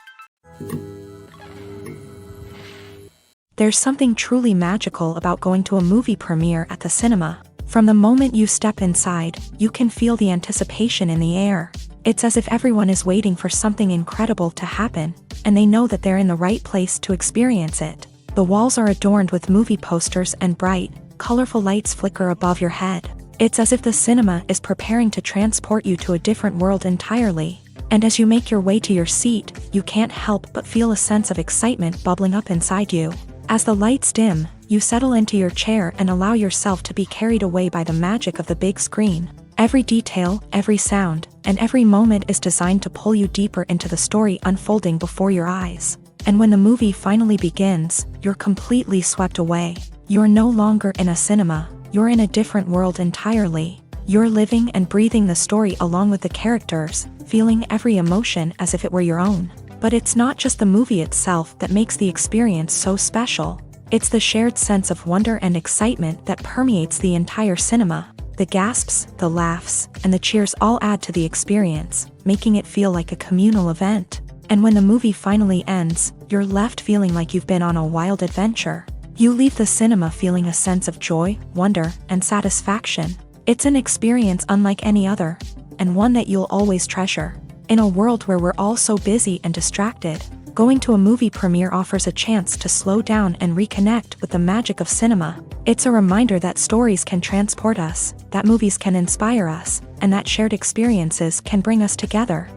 There's something truly magical about going to a movie premiere at the cinema. From the moment you step inside, you can feel the anticipation in the air. It's as if everyone is waiting for something incredible to happen, and they know that they're in the right place to experience it. The walls are adorned with movie posters and bright, colorful lights flicker above your head. It's as if the cinema is preparing to transport you to a different world entirely. And as you make your way to your seat, you can't help but feel a sense of excitement bubbling up inside you. As the lights dim, you settle into your chair and allow yourself to be carried away by the magic of the big screen. Every detail, every sound, and every moment is designed to pull you deeper into the story unfolding before your eyes. And when the movie finally begins, you're completely swept away. You're no longer in a cinema, you're in a different world entirely. You're living and breathing the story along with the characters, feeling every emotion as if it were your own. But it's not just the movie itself that makes the experience so special. It's the shared sense of wonder and excitement that permeates the entire cinema. The gasps, the laughs, and the cheers all add to the experience, making it feel like a communal event. And when the movie finally ends, you're left feeling like you've been on a wild adventure. You leave the cinema feeling a sense of joy, wonder, and satisfaction. It's an experience unlike any other, and one that you'll always treasure. In a world where we're all so busy and distracted, going to a movie premiere offers a chance to slow down and reconnect with the magic of cinema. It's a reminder that stories can transport us, that movies can inspire us, and that shared experiences can bring us together.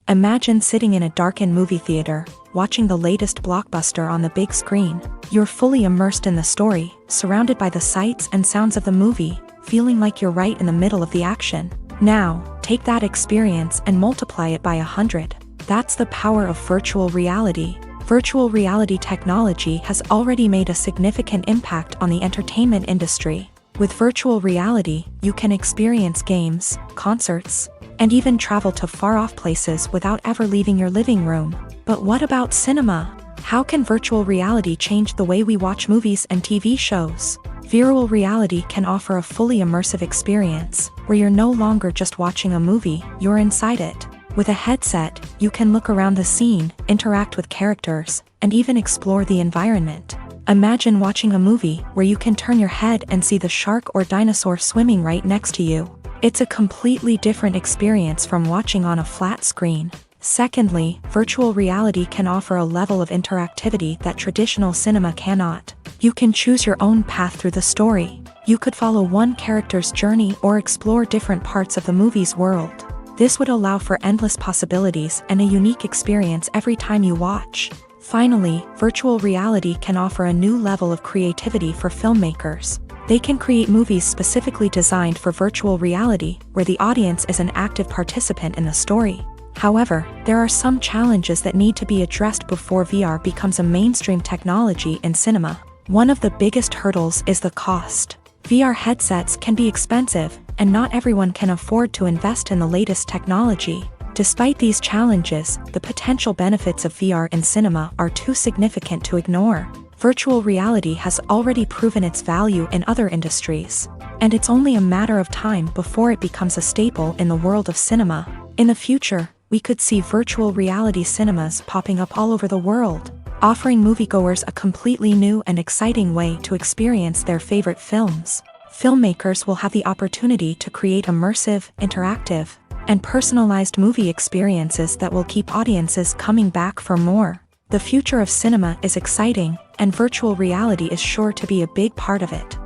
Imagine sitting in a darkened movie theater, watching the latest blockbuster on the big screen. You're fully immersed in the story, surrounded by the sights and sounds of the movie, feeling like you're right in the middle of the action. Now, take that experience and multiply it by 100. That's the power of virtual reality. Virtual reality technology has already made a significant impact on the entertainment industry. With virtual reality, you can experience games, concerts, and even travel to far-off places without ever leaving your living room. But what about cinema? How can virtual reality change the way we watch movies and TV shows? Virtual reality can offer a fully immersive experience, where you're no longer just watching a movie, you're inside it. With a headset, you can look around the scene, interact with characters, and even explore the environment. Imagine watching a movie where you can turn your head and see the shark or dinosaur swimming right next to you. It's a completely different experience from watching on a flat screen. Secondly, virtual reality can offer a level of interactivity that traditional cinema cannot. You can choose your own path through the story. You could follow one character's journey or explore different parts of the movie's world. This would allow for endless possibilities and a unique experience every time you watch. Finally, virtual reality can offer a new level of creativity for filmmakers. They can create movies specifically designed for virtual reality, where the audience is an active participant in the story. However, there are some challenges that need to be addressed before VR becomes a mainstream technology in cinema. One of the biggest hurdles is the cost. VR headsets can be expensive, and not everyone can afford to invest in the latest technology. Despite these challenges, the potential benefits of VR in cinema are too significant to ignore. Virtual reality has already proven its value in other industries, and it's only a matter of time before it becomes a staple in the world of cinema. In the future, we could see virtual reality cinemas popping up all over the world, offering moviegoers a completely new and exciting way to experience their favorite films. Filmmakers will have the opportunity to create immersive, interactive, and personalized movie experiences that will keep audiences coming back for more. The future of cinema is exciting, and virtual reality is sure to be a big part of it.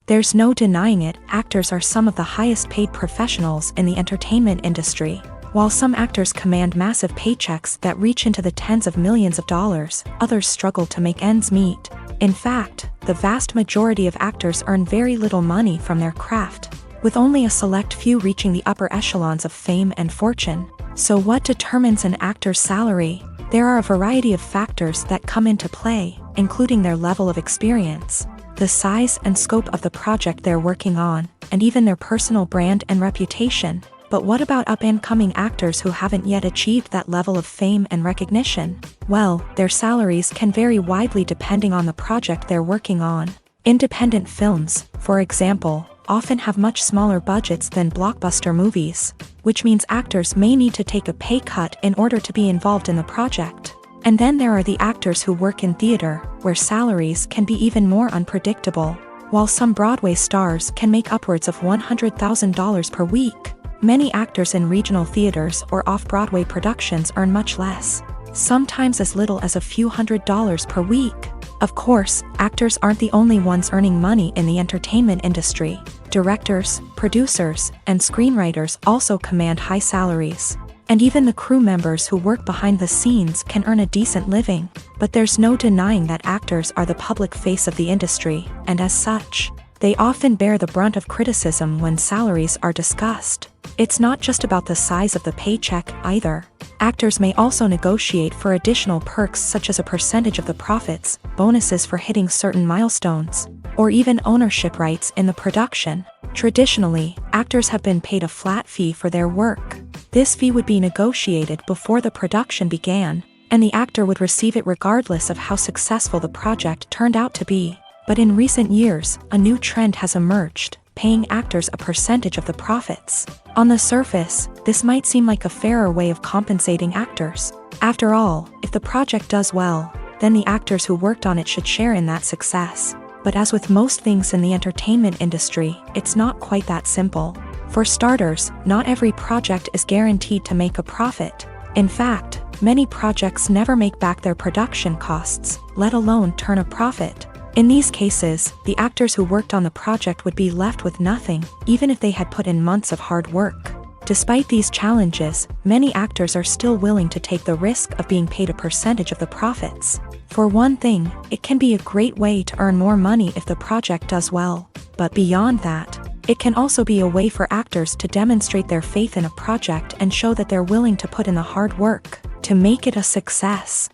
There's no denying it, actors are some of the highest paid professionals in the entertainment industry. While some actors command massive paychecks that reach into the tens of millions of dollars, others struggle to make ends meet. In fact, the vast majority of actors earn very little money from their craft, with only a select few reaching the upper echelons of fame and fortune. So what determines an actor's salary? There are a variety of factors that come into play, including their level of experience, the size and scope of the project they're working on, and even their personal brand and reputation. But what about up-and-coming actors who haven't yet achieved that level of fame and recognition? Well, their salaries can vary widely depending on the project they're working on. Independent films, for example, often have much smaller budgets than blockbuster movies, which means actors may need to take a pay cut in order to be involved in the project. And then there are the actors who work in theater, where salaries can be even more unpredictable. While some Broadway stars can make upwards of $100,000 per week, many actors in regional theaters or off-Broadway productions earn much less, sometimes as little as a few $100s per week. Of course, actors aren't the only ones earning money in the entertainment industry. Directors, producers, and screenwriters also command high salaries. And even the crew members who work behind the scenes can earn a decent living. But there's no denying that actors are the public face of the industry, and as such, they often bear the brunt of criticism when salaries are discussed. It's not just about the size of the paycheck either. Actors may also negotiate for additional perks such as a percentage of the profits, bonuses for hitting certain milestones, or even ownership rights in the production. Traditionally, actors have been paid a flat fee for their work. This fee would be negotiated before the production began, and the actor would receive it regardless of how successful the project turned out to be. But in recent years, a new trend has emerged, paying actors a percentage of the profits. On the surface, this might seem like a fairer way of compensating actors. After all, if the project does well, then the actors who worked on it should share in that success. But as with most things in the entertainment industry, it's not quite that simple. For starters, not every project is guaranteed to make a profit. In fact, many projects never make back their production costs, let alone turn a profit. In these cases, the actors who worked on the project would be left with nothing, even if they had put in months of hard work. Despite these challenges, many actors are still willing to take the risk of being paid a percentage of the profits. For one thing, it can be a great way to earn more money if the project does well. But beyond that, it can also be a way for actors to demonstrate their faith in a project and show that they're willing to put in the hard work to make it a success.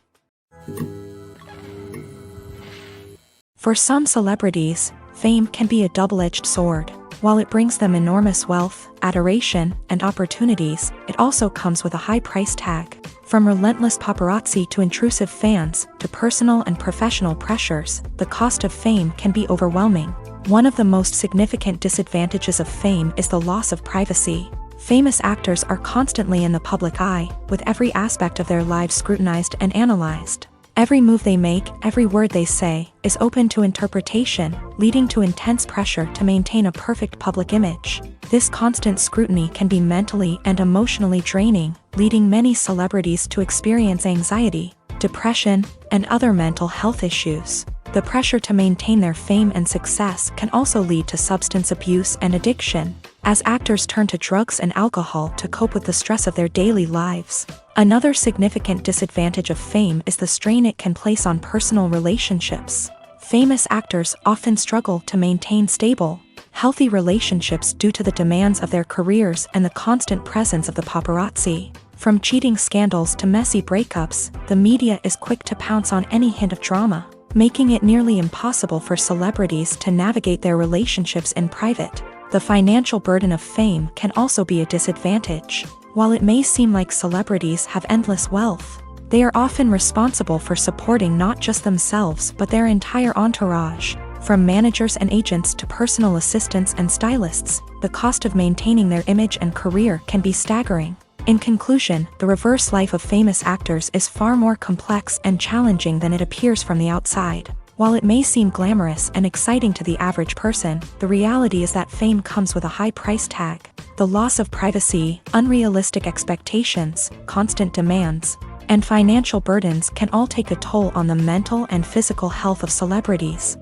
For some celebrities, fame can be a double-edged sword. While it brings them enormous wealth, adoration, and opportunities, it also comes with a high price tag. From relentless paparazzi to intrusive fans, to personal and professional pressures, the cost of fame can be overwhelming. One of the most significant disadvantages of fame is the loss of privacy. Famous actors are constantly in the public eye, with every aspect of their lives scrutinized and analyzed. Every move they make, every word they say, is open to interpretation, leading to intense pressure to maintain a perfect public image. This constant scrutiny can be mentally and emotionally draining, leading many celebrities to experience anxiety, depression, and other mental health issues. The pressure to maintain their fame and success can also lead to substance abuse and addiction, as actors turn to drugs and alcohol to cope with the stress of their daily lives. Another significant disadvantage of fame is the strain it can place on personal relationships. Famous actors often struggle to maintain stable, healthy relationships due to the demands of their careers and the constant presence of the paparazzi. From cheating scandals to messy breakups, the media is quick to pounce on any hint of drama, making it nearly impossible for celebrities to navigate their relationships in private. The financial burden of fame can also be a disadvantage. While it may seem like celebrities have endless wealth, they are often responsible for supporting not just themselves but their entire entourage. From managers and agents to personal assistants and stylists, the cost of maintaining their image and career can be staggering. In conclusion, the reverse life of famous actors is far more complex and challenging than it appears from the outside. While it may seem glamorous and exciting to the average person, the reality is that fame comes with a high price tag. The loss of privacy, unrealistic expectations, constant demands, and financial burdens can all take a toll on the mental and physical health of celebrities.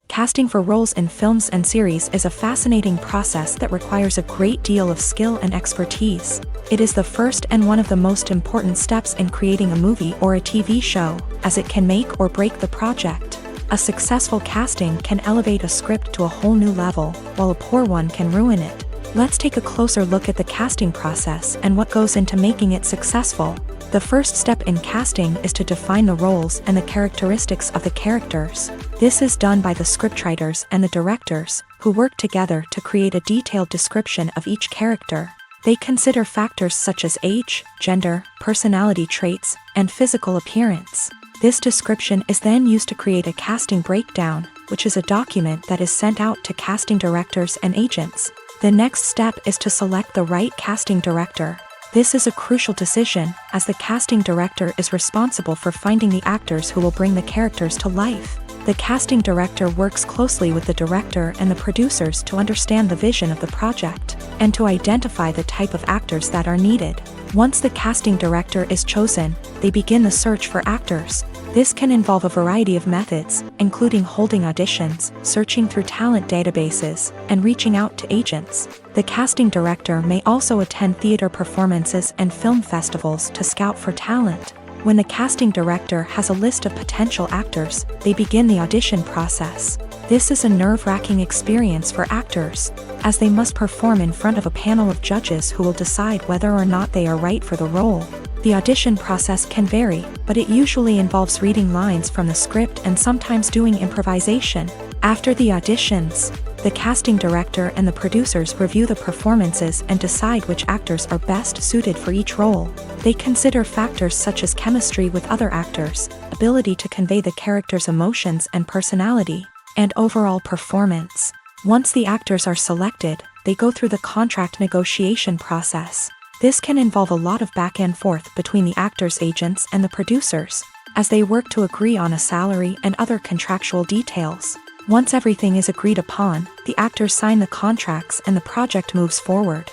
Casting for roles in films and series is a fascinating process that requires a great deal of skill and expertise. It is the first and one of the most important steps in creating a movie or a TV show, as it can make or break the project. A successful casting can elevate a script to a whole new level, while a poor one can ruin it. Let's take a closer look at the casting process and what goes into making it successful. The first step in casting is to define the roles and the characteristics of the characters. This is done by the scriptwriters and the directors, who work together to create a detailed description of each character. They consider factors such as age, gender, personality traits, and physical appearance. This description is then used to create a casting breakdown, which is a document that is sent out to casting directors and agents. The next step is to select the right casting director. This is a crucial decision, as the casting director is responsible for finding the actors who will bring the characters to life. The casting director works closely with the director and the producers to understand the vision of the project, and to identify the type of actors that are needed. Once the casting director is chosen, they begin the search for actors. This can involve a variety of methods, including holding auditions, searching through talent databases, and reaching out to agents. The casting director may also attend theater performances and film festivals to scout for talent. When the casting director has a list of potential actors, they begin the audition process. This is a nerve-wracking experience for actors, as they must perform in front of a panel of judges who will decide whether or not they are right for the role. The audition process can vary, but it usually involves reading lines from the script and sometimes doing improvisation. After the auditions, the casting director and the producers review the performances and decide which actors are best suited for each role. They consider factors such as chemistry with other actors, ability to convey the character's emotions and personality, and overall performance. Once the actors are selected, they go through the contract negotiation process. This can involve a lot of back and forth between the actors' agents and the producers, as they work to agree on a salary and other contractual details. Once everything is agreed upon, the actors sign the contracts and the project moves forward.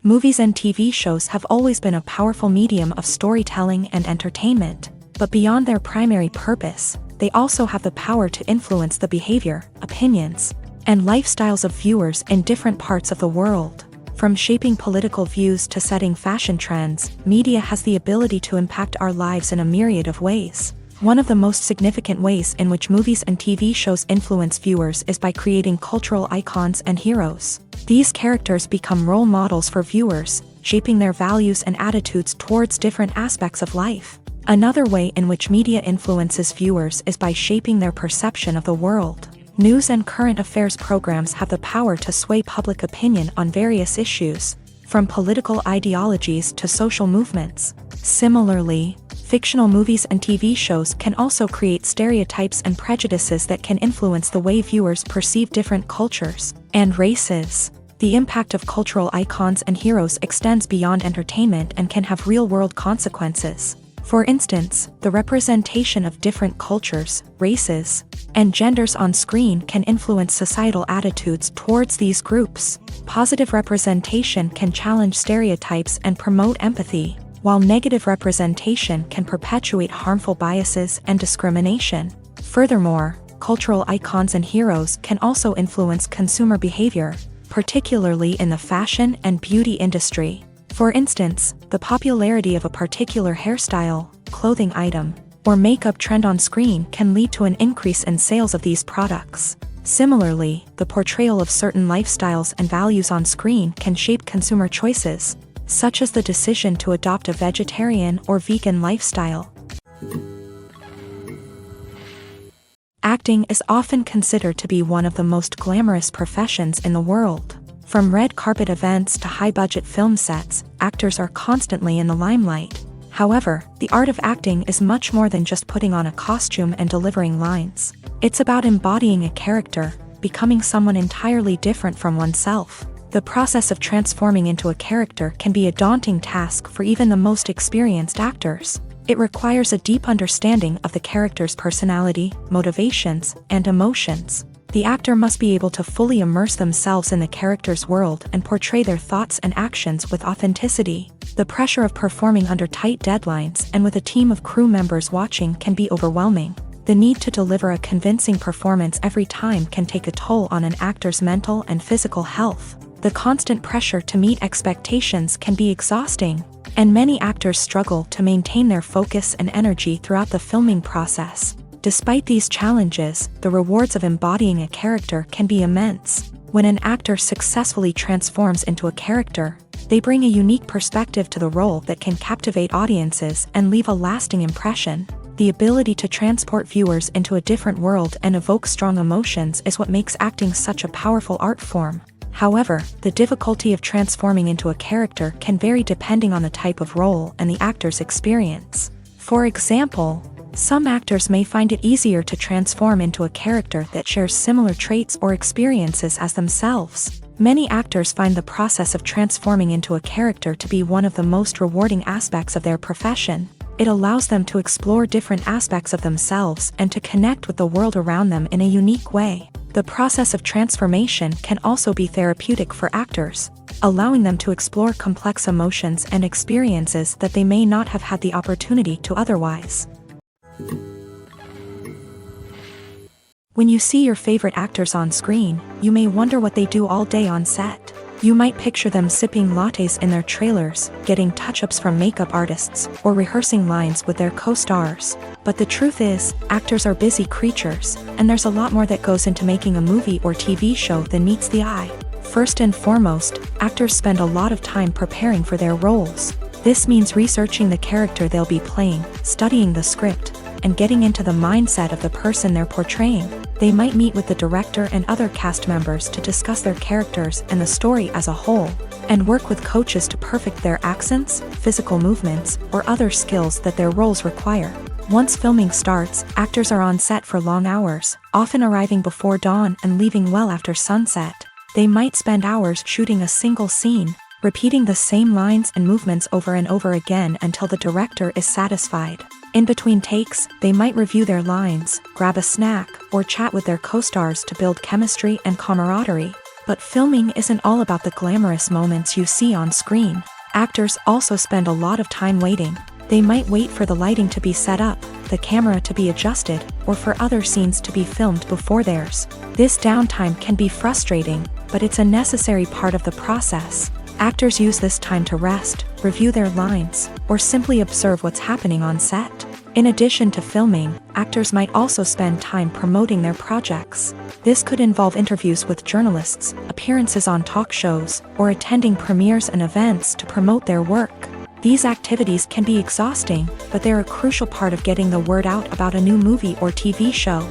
Movies and TV shows have always been a powerful medium of storytelling and entertainment, but beyond their primary purpose, they also have the power to influence the behavior, opinions, and lifestyles of viewers in different parts of the world. From shaping political views to setting fashion trends, media has the ability to impact our lives in a myriad of ways. One of the most significant ways in which movies and TV shows influence viewers is by creating cultural icons and heroes. These characters become role models for viewers, shaping their values and attitudes towards different aspects of life. Another way in which media influences viewers is by shaping their perception of the world. News and current affairs programs have the power to sway public opinion on various issues, from political ideologies to social movements. Similarly, Fictional movies and TV shows can also create stereotypes and prejudices that can influence the way viewers perceive different cultures and races. The impact of cultural icons and heroes extends beyond entertainment and can have real-world consequences. For instance, the representation of different cultures, races, and genders on screen can influence societal attitudes towards these groups. Positive representation can challenge stereotypes and promote empathy, while negative representation can perpetuate harmful biases and discrimination. Furthermore, cultural icons and heroes can also influence consumer behavior, particularly in the fashion and beauty industry. For instance, the popularity of a particular hairstyle, clothing item, or makeup trend on screen can lead to an increase in sales of these products. Similarly, the portrayal of certain lifestyles and values on screen can shape consumer choices, such as the decision to adopt a vegetarian or vegan lifestyle. Acting is often considered to be one of the most glamorous professions in the world. From red carpet events to high-budget film sets, actors are constantly in the limelight. However, the art of acting is much more than just putting on a costume and delivering lines. It's about embodying a character, becoming someone entirely different from oneself. The process of transforming into a character can be a daunting task for even the most experienced actors. It requires a deep understanding of the character's personality, motivations, and emotions. The actor must be able to fully immerse themselves in the character's world and portray their thoughts and actions with authenticity. The pressure of performing under tight deadlines and with a team of crew members watching can be overwhelming. The need to deliver a convincing performance every time can take a toll on an actor's mental and physical health. The constant pressure to meet expectations can be exhausting, and many actors struggle to maintain their focus and energy throughout the filming process. Despite these challenges, the rewards of embodying a character can be immense. When an actor successfully transforms into a character, they bring a unique perspective to the role that can captivate audiences and leave a lasting impression. The ability to transport viewers into a different world and evoke strong emotions is what makes acting such a powerful art form. However, the difficulty of transforming into a character can vary depending on the type of role and the actor's experience. For example, some actors may find it easier to transform into a character that shares similar traits or experiences as themselves. Many actors find the process of transforming into a character to be one of the most rewarding aspects of their profession. It allows them to explore different aspects of themselves and to connect with the world around them in a unique way. The process of transformation can also be therapeutic for actors, allowing them to explore complex emotions and experiences that they may not have had the opportunity to otherwise. When you see your favorite actors on screen, you may wonder what they do all day on set. You might picture them sipping lattes in their trailers, getting touch-ups from makeup artists, or rehearsing lines with their co-stars. But the truth is, actors are busy creatures, and there's a lot more that goes into making a movie or TV show than meets the eye. First and foremost, actors spend a lot of time preparing for their roles. This means researching the character they'll be playing, studying the script, and getting into the mindset of the person they're portraying. They might meet with the director and other cast members to discuss their characters and the story as a whole, and work with coaches to perfect their accents, physical movements, or other skills that their roles require. Once filming starts, actors are on set for long hours, often arriving before dawn and leaving well after sunset. They might spend hours shooting a single scene, repeating the same lines and movements over and over again until the director is satisfied. In between takes, they might review their lines, grab a snack, or chat with their co-stars to build chemistry and camaraderie. But filming isn't all about the glamorous moments you see on screen. Actors also spend a lot of time waiting. They might wait for the lighting to be set up, the camera to be adjusted, or for other scenes to be filmed before theirs. This downtime can be frustrating, but it's a necessary part of the process. Actors use this time to rest, review their lines, or simply observe what's happening on set. In addition to filming, actors might also spend time promoting their projects. This could involve interviews with journalists, appearances on talk shows, or attending premieres and events to promote their work. These activities can be exhausting, but they're a crucial part of getting the word out about a new movie or TV show.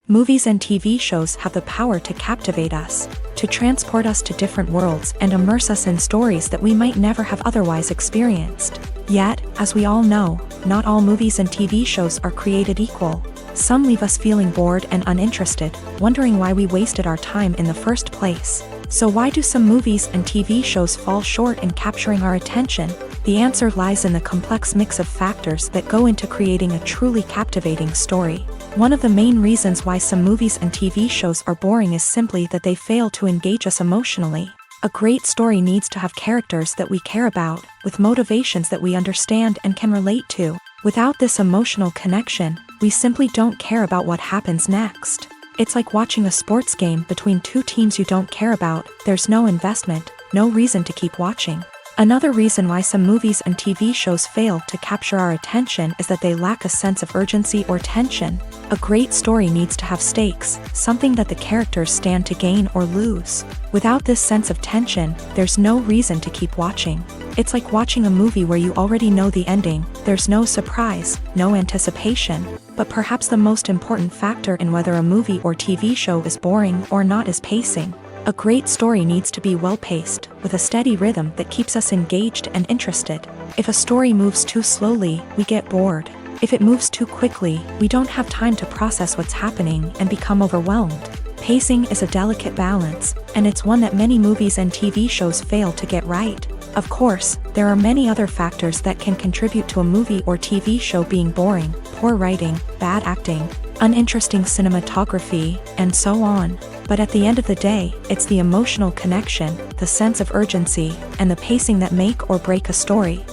Movies and TV shows have the power to captivate us, to transport us to different worlds and immerse us in stories that we might never have otherwise experienced. Yet, as we all know, not all movies and TV shows are created equal. Some leave us feeling bored and uninterested, wondering why we wasted our time in the first place. So why do some movies and TV shows fall short in capturing our attention? The answer lies in the complex mix of factors that go into creating a truly captivating story. One of the main reasons why some movies and TV shows are boring is simply that they fail to engage us emotionally. A great story needs to have characters that we care about, with motivations that we understand and can relate to. Without this emotional connection, we simply don't care about what happens next. It's like watching a sports game between two teams you don't care about. There's no investment, no reason to keep watching. Another reason why some movies and TV shows fail to capture our attention is that they lack a sense of urgency or tension. A great story needs to have stakes, something that the characters stand to gain or lose. Without this sense of tension, there's no reason to keep watching. It's like watching a movie where you already know the ending. There's no surprise, no anticipation. But perhaps the most important factor in whether a movie or TV show is boring or not is pacing. A great story needs to be well-paced, with a steady rhythm that keeps us engaged and interested. If a story moves too slowly, we get bored. If it moves too quickly, we don't have time to process what's happening and become overwhelmed. Pacing is a delicate balance, and it's one that many movies and TV shows fail to get right. Of course, there are many other factors that can contribute to a movie or TV show being boring: poor writing, bad acting, uninteresting cinematography, and so on. But at the end of the day, it's the emotional connection, the sense of urgency, and the pacing that make or break a story.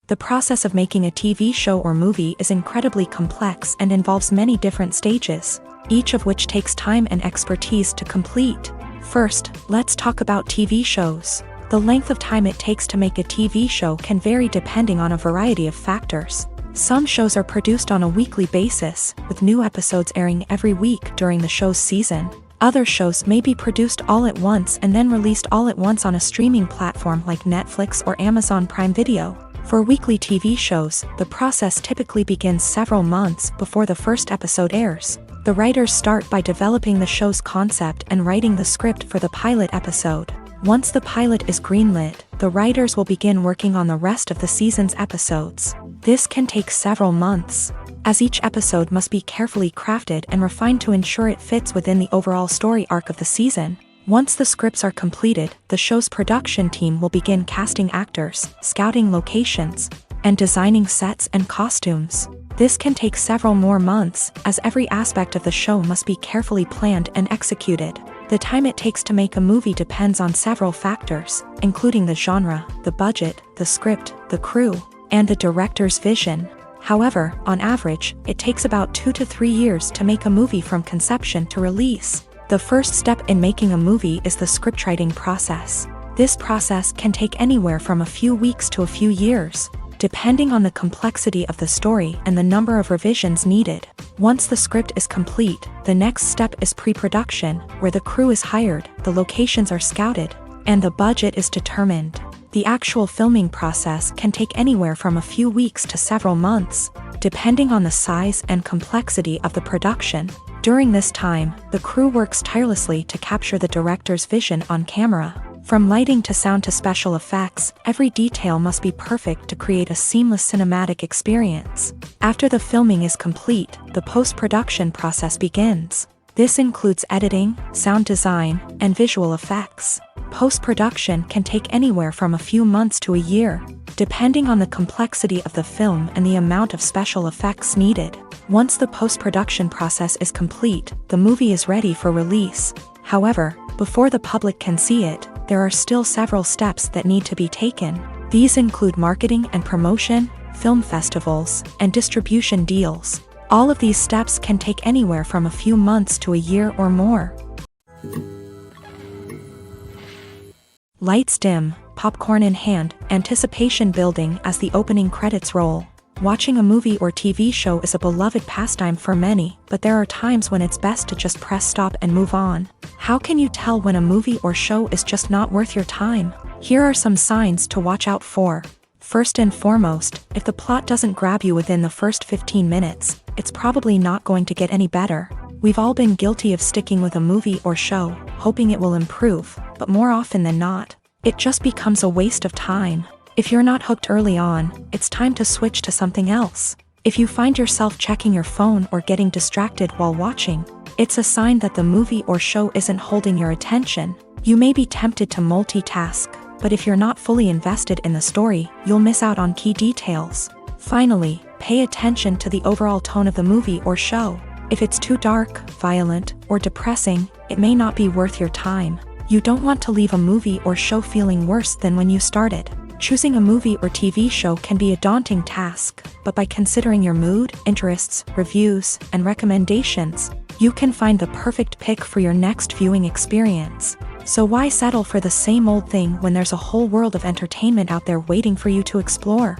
The process of making a TV show or movie is incredibly complex and involves many different stages, each of which takes time and expertise to complete. First, let's talk about TV shows. The length of time it takes to make a TV show can vary depending on a variety of factors. Some shows are produced on a weekly basis, with new episodes airing every week during the show's season. Other shows may be produced all at once and then released all at once on a streaming platform like Netflix or Amazon Prime Video. For weekly TV shows, the process typically begins several months before the first episode airs. The writers start by developing the show's concept and writing the script for the pilot episode. Once the pilot is greenlit, the writers will begin working on the rest of the season's episodes. This can take several months, as each episode must be carefully crafted and refined to ensure it fits within the overall story arc of the season. Once the scripts are completed, the show's production team will begin casting actors, scouting locations, and designing sets and costumes. This can take several more months, as every aspect of the show must be carefully planned and executed. The time it takes to make a movie depends on several factors, including the genre, the budget, the script, the crew, and the director's vision. However, on average, it takes about 2 to 3 years to make a movie from conception to release. The first step in making a movie is the scriptwriting process. This process can take anywhere from a few weeks to a few years, depending on the complexity of the story and the number of revisions needed. Once the script is complete, the next step is pre-production, where the crew is hired, the locations are scouted, and the budget is determined. The actual filming process can take anywhere from a few weeks to several months, depending on the size and complexity of the production. During this time, the crew works tirelessly to capture the director's vision on camera. From lighting to sound to special effects, every detail must be perfect to create a seamless cinematic experience. After the filming is complete, the post-production process begins. This includes editing, sound design, and visual effects. Post-production can take anywhere from a few months to a year, depending on the complexity of the film and the amount of special effects needed. Once the post-production process is complete, the movie is ready for release. However, before the public can see it, there are still several steps that need to be taken. These include marketing and promotion, film festivals, and distribution deals. All of these steps can take anywhere from a few months to a year or more. Lights dim, popcorn in hand, anticipation building as the opening credits roll. Watching a movie or TV show is a beloved pastime for many, but there are times when it's best to just press stop and move on. How can you tell when a movie or show is just not worth your time? Here are some signs to watch out for. First and foremost, if the plot doesn't grab you within the first 15 minutes, it's probably not going to get any better. We've all been guilty of sticking with a movie or show, hoping it will improve, but more often than not, it just becomes a waste of time. If you're not hooked early on, it's time to switch to something else. If you find yourself checking your phone or getting distracted while watching, it's a sign that the movie or show isn't holding your attention. You may be tempted to multitask, but if you're not fully invested in the story, you'll miss out on key details. Finally, pay attention to the overall tone of the movie or show. If it's too dark, violent, or depressing, it may not be worth your time. You don't want to leave a movie or show feeling worse than when you started. Choosing a movie or TV show can be a daunting task, but by considering your mood, interests, reviews, and recommendations, you can find the perfect pick for your next viewing experience. So why settle for the same old thing when there's a whole world of entertainment out there waiting for you to explore?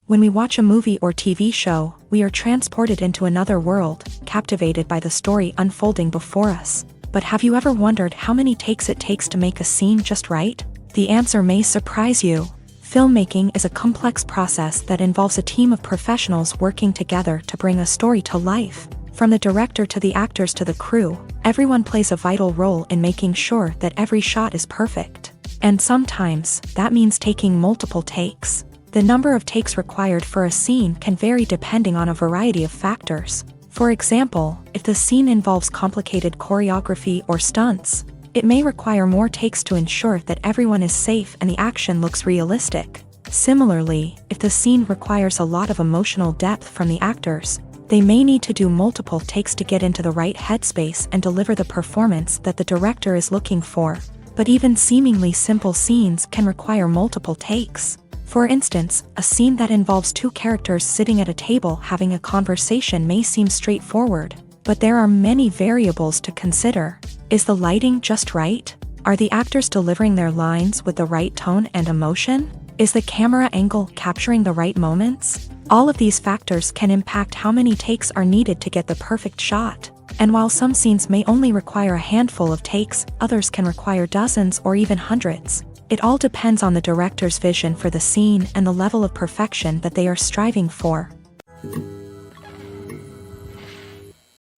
When we watch a movie or TV show, we are transported into another world, captivated by the story unfolding before us. But have you ever wondered how many takes it takes to make a scene just right? The answer may surprise you. Filmmaking is a complex process that involves a team of professionals working together to bring a story to life. From the director to the actors to the crew, everyone plays a vital role in making sure that every shot is perfect. And sometimes, that means taking multiple takes. The number of takes required for a scene can vary depending on a variety of factors. For example, if the scene involves complicated choreography or stunts, it may require more takes to ensure that everyone is safe and the action looks realistic. Similarly, if the scene requires a lot of emotional depth from the actors, they may need to do multiple takes to get into the right headspace and deliver the performance that the director is looking for. But even seemingly simple scenes can require multiple takes. For instance, a scene that involves two characters sitting at a table having a conversation may seem straightforward, but there are many variables to consider. Is the lighting just right? Are the actors delivering their lines with the right tone and emotion? Is the camera angle capturing the right moments? All of these factors can impact how many takes are needed to get the perfect shot. And while some scenes may only require a handful of takes, others can require dozens or even hundreds. It all depends on the director's vision for the scene and the level of perfection that they are striving for.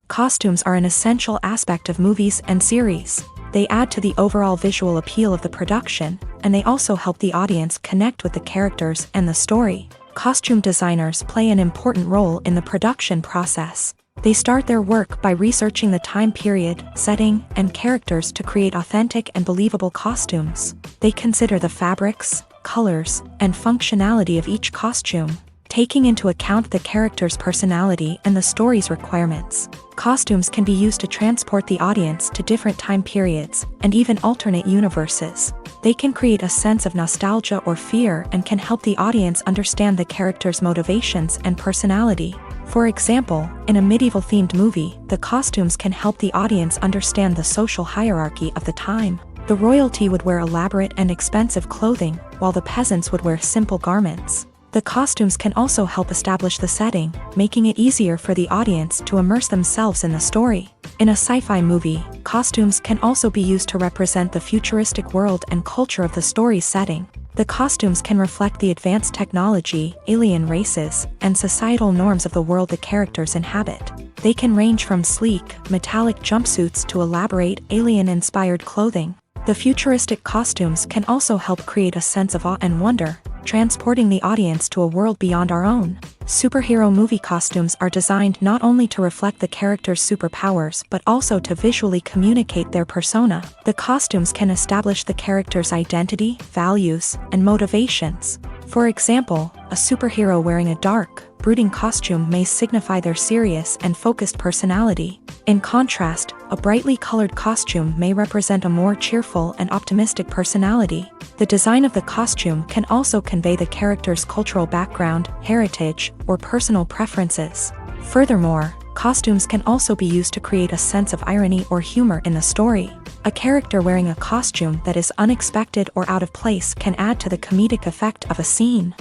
Costumes are an essential aspect of movies and series. They add to the overall visual appeal of the production, and they also help the audience connect with the characters and the story. Costume designers play an important role in the production process. They start their work by researching the time period, setting, and characters to create authentic and believable costumes. They consider the fabrics, colors, and functionality of each costume, taking into account the character's personality and the story's requirements. Costumes can be used to transport the audience to different time periods and even alternate universes. They can create a sense of nostalgia or fear and can help the audience understand the character's motivations and personality. For example, in a medieval-themed movie, the costumes can help the audience understand the social hierarchy of the time. The royalty would wear elaborate and expensive clothing, while the peasants would wear simple garments. The costumes can also help establish the setting, making it easier for the audience to immerse themselves in the story. In a sci-fi movie, costumes can also be used to represent the futuristic world and culture of the story's setting. The costumes can reflect the advanced technology, alien races, and societal norms of the world the characters inhabit. They can range from sleek, metallic jumpsuits to elaborate, alien-inspired clothing. The futuristic costumes can also help create a sense of awe and wonder, transporting the audience to a world beyond our own. Superhero movie costumes are designed not only to reflect the character's superpowers but also to visually communicate their persona. The costumes can establish the character's identity, values, and motivations. For example, a superhero wearing a dark, brooding costume may signify their serious and focused personality. In contrast, a brightly colored costume may represent a more cheerful and optimistic personality. The design of the costume can also convey the character's cultural background, heritage, or personal preferences. Furthermore, costumes can also be used to create a sense of irony or humor in the story. A character wearing a costume that is unexpected or out of place can add to the comedic effect of a scene.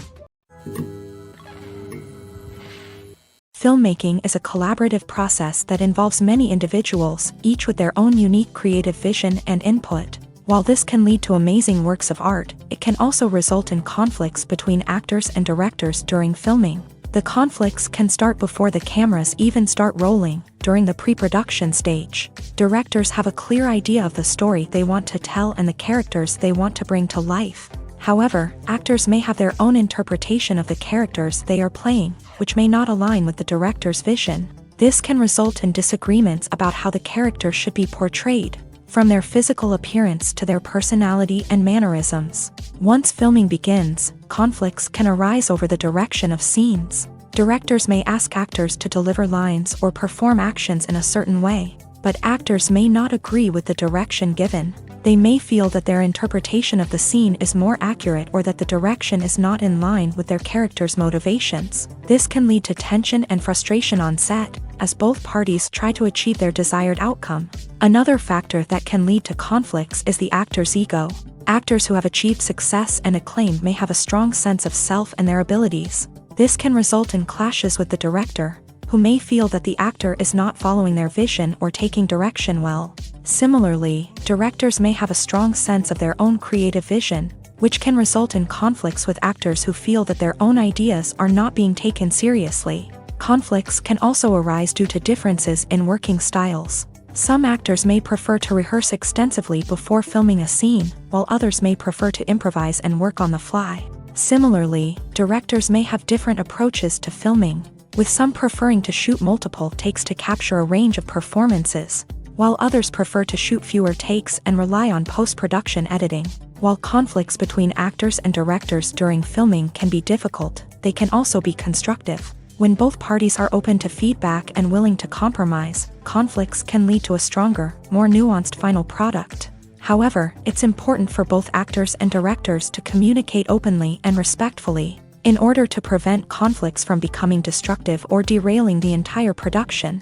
Filmmaking is a collaborative process that involves many individuals, each with their own unique creative vision and input. While this can lead to amazing works of art, it can also result in conflicts between actors and directors during filming. The conflicts can start before the cameras even start rolling, during the pre-production stage. Directors have a clear idea of the story they want to tell and the characters they want to bring to life. However, actors may have their own interpretation of the characters they are playing, which may not align with the director's vision. This can result in disagreements about how the character should be portrayed, from their physical appearance to their personality and mannerisms. Once filming begins, conflicts can arise over the direction of scenes. Directors may ask actors to deliver lines or perform actions in a certain way, but actors may not agree with the direction given. They may feel that their interpretation of the scene is more accurate or that the direction is not in line with their character's motivations. This can lead to tension and frustration on set, as both parties try to achieve their desired outcome. Another factor that can lead to conflicts is the actor's ego. Actors who have achieved success and acclaim may have a strong sense of self and their abilities. This can result in clashes with the director, who may feel that the actor is not following their vision or taking direction well. Similarly, directors may have a strong sense of their own creative vision, which can result in conflicts with actors who feel that their own ideas are not being taken seriously. Conflicts can also arise due to differences in working styles. Some actors may prefer to rehearse extensively before filming a scene, while others may prefer to improvise and work on the fly. Similarly, directors may have different approaches to filming, with some preferring to shoot multiple takes to capture a range of performances, while others prefer to shoot fewer takes and rely on post-production editing. While conflicts between actors and directors during filming can be difficult, they can also be constructive. When both parties are open to feedback and willing to compromise, conflicts can lead to a stronger, more nuanced final product. However, it's important for both actors and directors to communicate openly and respectfully, in order to prevent conflicts from becoming destructive or derailing the entire production.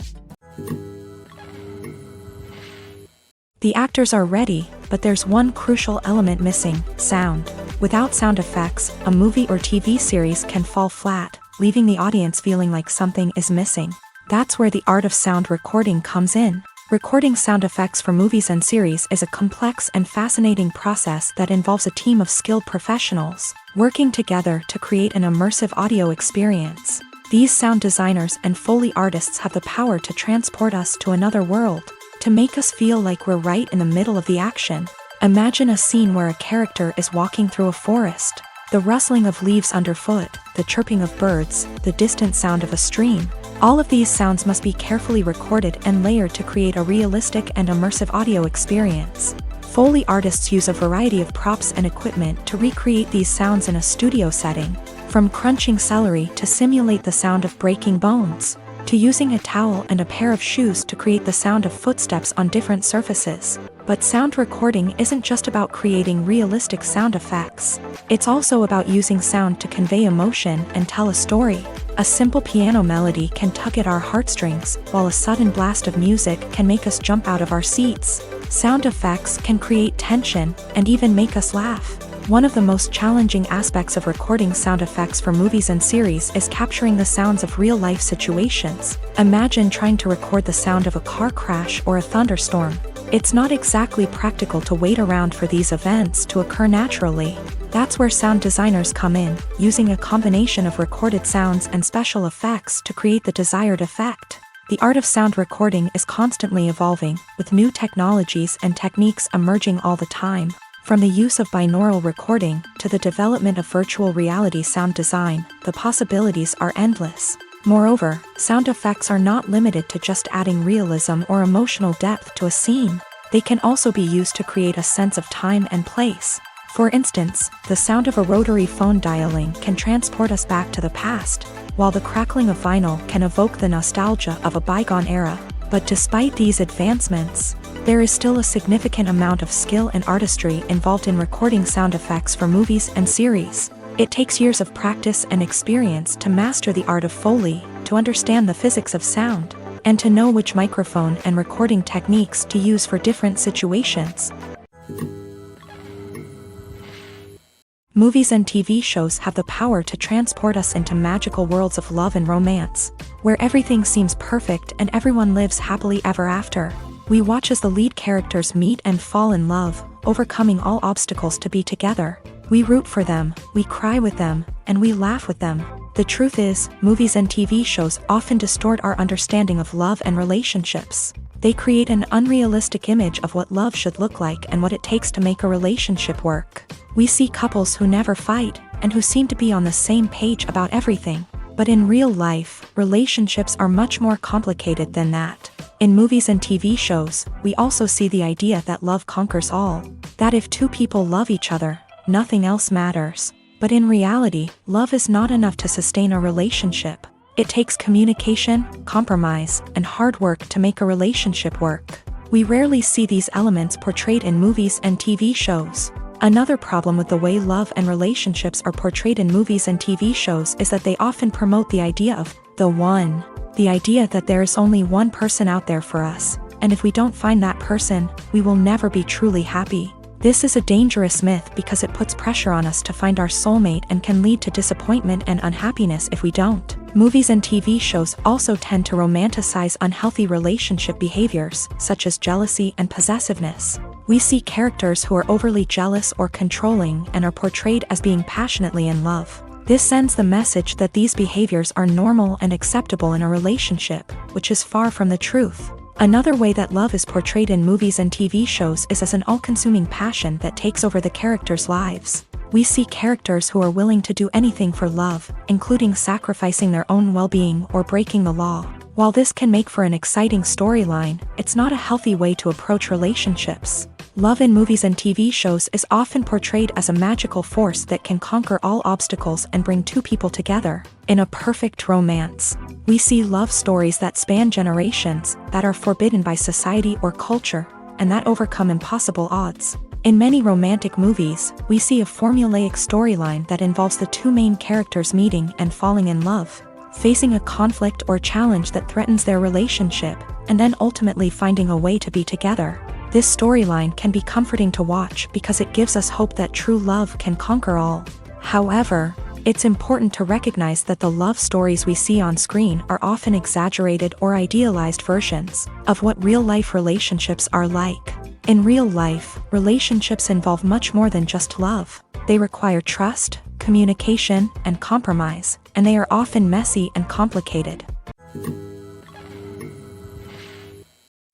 The actors are ready, but there's one crucial element missing: sound. Without sound effects, a movie or TV series can fall flat, leaving the audience feeling like something is missing. That's where the art of sound recording comes in. Recording sound effects for movies and series is a complex and fascinating process that involves a team of skilled professionals working together to create an immersive audio experience. These sound designers and Foley artists have the power to transport us to another world, to make us feel like we're right in the middle of the action. Imagine a scene where a character is walking through a forest. The rustling of leaves underfoot, the chirping of birds, the distant sound of a stream. All of these sounds must be carefully recorded and layered to create a realistic and immersive audio experience. Foley artists use a variety of props and equipment to recreate these sounds in a studio setting, from crunching celery to simulate the sound of breaking bones, to using a towel and a pair of shoes to create the sound of footsteps on different surfaces. But sound recording isn't just about creating realistic sound effects. It's also about using sound to convey emotion and tell a story. A simple piano melody can tug at our heartstrings, while a sudden blast of music can make us jump out of our seats. Sound effects can create tension and even make us laugh. One of the most challenging aspects of recording sound effects for movies and series is capturing the sounds of real-life situations. Imagine trying to record the sound of a car crash or a thunderstorm. It's not exactly practical to wait around for these events to occur naturally. That's where sound designers come in, using a combination of recorded sounds and special effects to create the desired effect. The art of sound recording is constantly evolving, with new technologies and techniques emerging all the time. From the use of binaural recording to the development of virtual reality sound design, the possibilities are endless. Moreover, sound effects are not limited to just adding realism or emotional depth to a scene. They can also be used to create a sense of time and place. For instance, the sound of a rotary phone dialing can transport us back to the past, while the crackling of vinyl can evoke the nostalgia of a bygone era. But despite these advancements, there is still a significant amount of skill and artistry involved in recording sound effects for movies and series. It takes years of practice and experience to master the art of Foley, to understand the physics of sound, and to know which microphone and recording techniques to use for different situations. Movies and TV shows have the power to transport us into magical worlds of love and romance, where everything seems perfect and everyone lives happily ever after. We watch as the lead characters meet and fall in love, overcoming all obstacles to be together. We root for them, we cry with them, and we laugh with them. The truth is, movies and TV shows often distort our understanding of love and relationships. They create an unrealistic image of what love should look like and what it takes to make a relationship work. We see couples who never fight, and who seem to be on the same page about everything. But in real life, relationships are much more complicated than that. In movies and TV shows, we also see the idea that love conquers all. That if two people love each other, nothing else matters. But in reality, love is not enough to sustain a relationship. It takes communication, compromise, and hard work to make a relationship work. We rarely see these elements portrayed in movies and TV shows. Another problem with the way love and relationships are portrayed in movies and TV shows is that they often promote the idea of the one. The idea that there is only one person out there for us, and if we don't find that person, we will never be truly happy. This is a dangerous myth because it puts pressure on us to find our soulmate and can lead to disappointment and unhappiness if we don't. Movies and TV shows also tend to romanticize unhealthy relationship behaviors, such as jealousy and possessiveness. We see characters who are overly jealous or controlling and are portrayed as being passionately in love. This sends the message that these behaviors are normal and acceptable in a relationship, which is far from the truth. Another way that love is portrayed in movies and TV shows is as an all-consuming passion that takes over the characters' lives. We see characters who are willing to do anything for love, including sacrificing their own well-being or breaking the law. While this can make for an exciting storyline, it's not a healthy way to approach relationships. Love in movies and TV shows is often portrayed as a magical force that can conquer all obstacles and bring two people together. In a perfect romance, we see love stories that span generations, that are forbidden by society or culture, and that overcome impossible odds. In many romantic movies, we see a formulaic storyline that involves the two main characters meeting and falling in love, facing a conflict or challenge that threatens their relationship, and then ultimately finding a way to be together. This storyline can be comforting to watch because it gives us hope that true love can conquer all. However, it's important to recognize that the love stories we see on screen are often exaggerated or idealized versions of what real-life relationships are like. In real life, relationships involve much more than just love. They require trust, communication, and compromise, and they are often messy and complicated.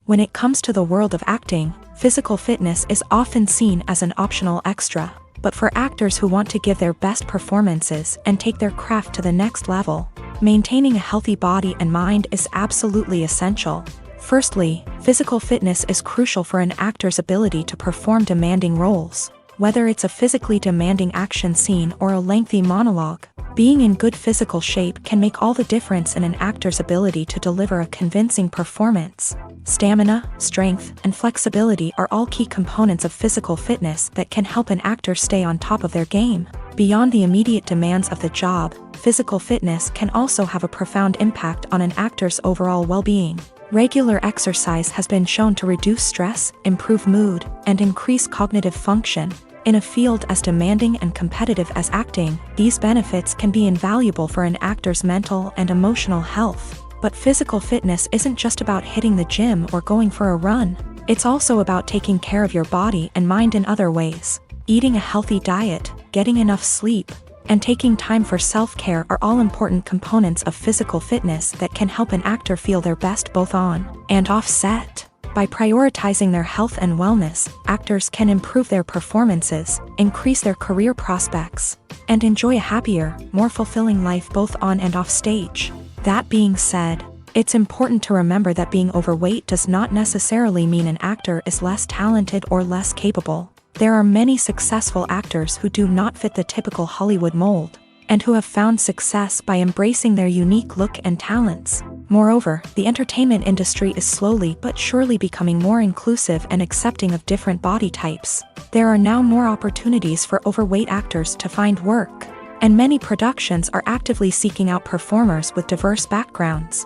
When it comes to the world of acting, physical fitness is often seen as an optional extra. But for actors who want to give their best performances and take their craft to the next level, maintaining a healthy body and mind is absolutely essential. Firstly, physical fitness is crucial for an actor's ability to perform demanding roles. Whether it's a physically demanding action scene or a lengthy monologue, being in good physical shape can make all the difference in an actor's ability to deliver a convincing performance. Stamina, strength, and flexibility are all key components of physical fitness that can help an actor stay on top of their game. Beyond the immediate demands of the job, physical fitness can also have a profound impact on an actor's overall well-being. Regular exercise has been shown to reduce stress, improve mood, and increase cognitive function. In a field as demanding and competitive as acting, these benefits can be invaluable for an actor's mental and emotional health. But physical fitness isn't just about hitting the gym or going for a run. It's also about taking care of your body and mind in other ways. Eating a healthy diet, getting enough sleep, and taking time for self-care are all important components of physical fitness that can help an actor feel their best both on and off set. By prioritizing their health and wellness, actors can improve their performances, increase their career prospects, and enjoy a happier, more fulfilling life both on and off stage. That being said, it's important to remember that being overweight does not necessarily mean an actor is less talented or less capable. There are many successful actors who do not fit the typical Hollywood mold, and who have found success by embracing their unique look and talents. Moreover, the entertainment industry is slowly but surely becoming more inclusive and accepting of different body types. There are now more opportunities for overweight actors to find work, and many productions are actively seeking out performers with diverse backgrounds.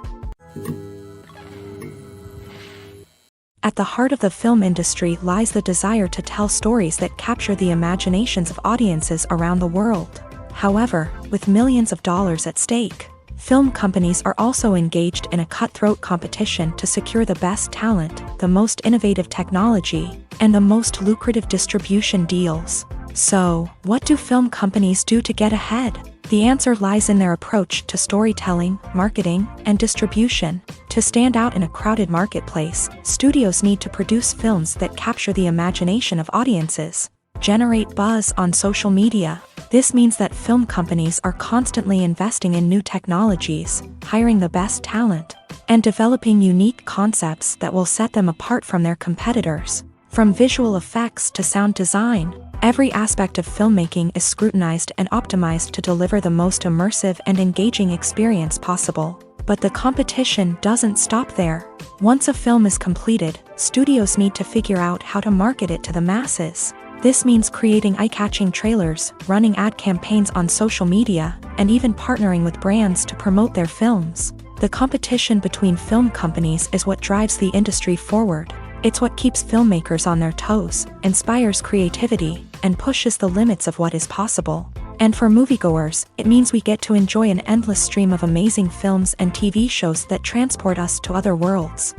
At the heart of the film industry lies the desire to tell stories that capture the imaginations of audiences around the world. However, with millions of dollars at stake, Film companies are also engaged in a cutthroat competition to secure the best talent, the most innovative technology, and the most lucrative distribution deals. So, what do film companies do to get ahead? The answer lies in their approach to storytelling, marketing, and distribution. To stand out in a crowded marketplace, studios need to produce films that capture the imagination of audiences, generate buzz on social media. This means that film companies are constantly investing in new technologies, hiring the best talent, and developing unique concepts that will set them apart from their competitors. From visual effects to sound design, every aspect of filmmaking is scrutinized and optimized to deliver the most immersive and engaging experience possible. But the competition doesn't stop there. Once a film is completed, studios need to figure out how to market it to the masses. This means creating eye-catching trailers, running ad campaigns on social media, and even partnering with brands to promote their films. The competition between film companies is what drives the industry forward. It's what keeps filmmakers on their toes, inspires creativity, and pushes the limits of what is possible. And for moviegoers, it means we get to enjoy an endless stream of amazing films and TV shows that transport us to other worlds.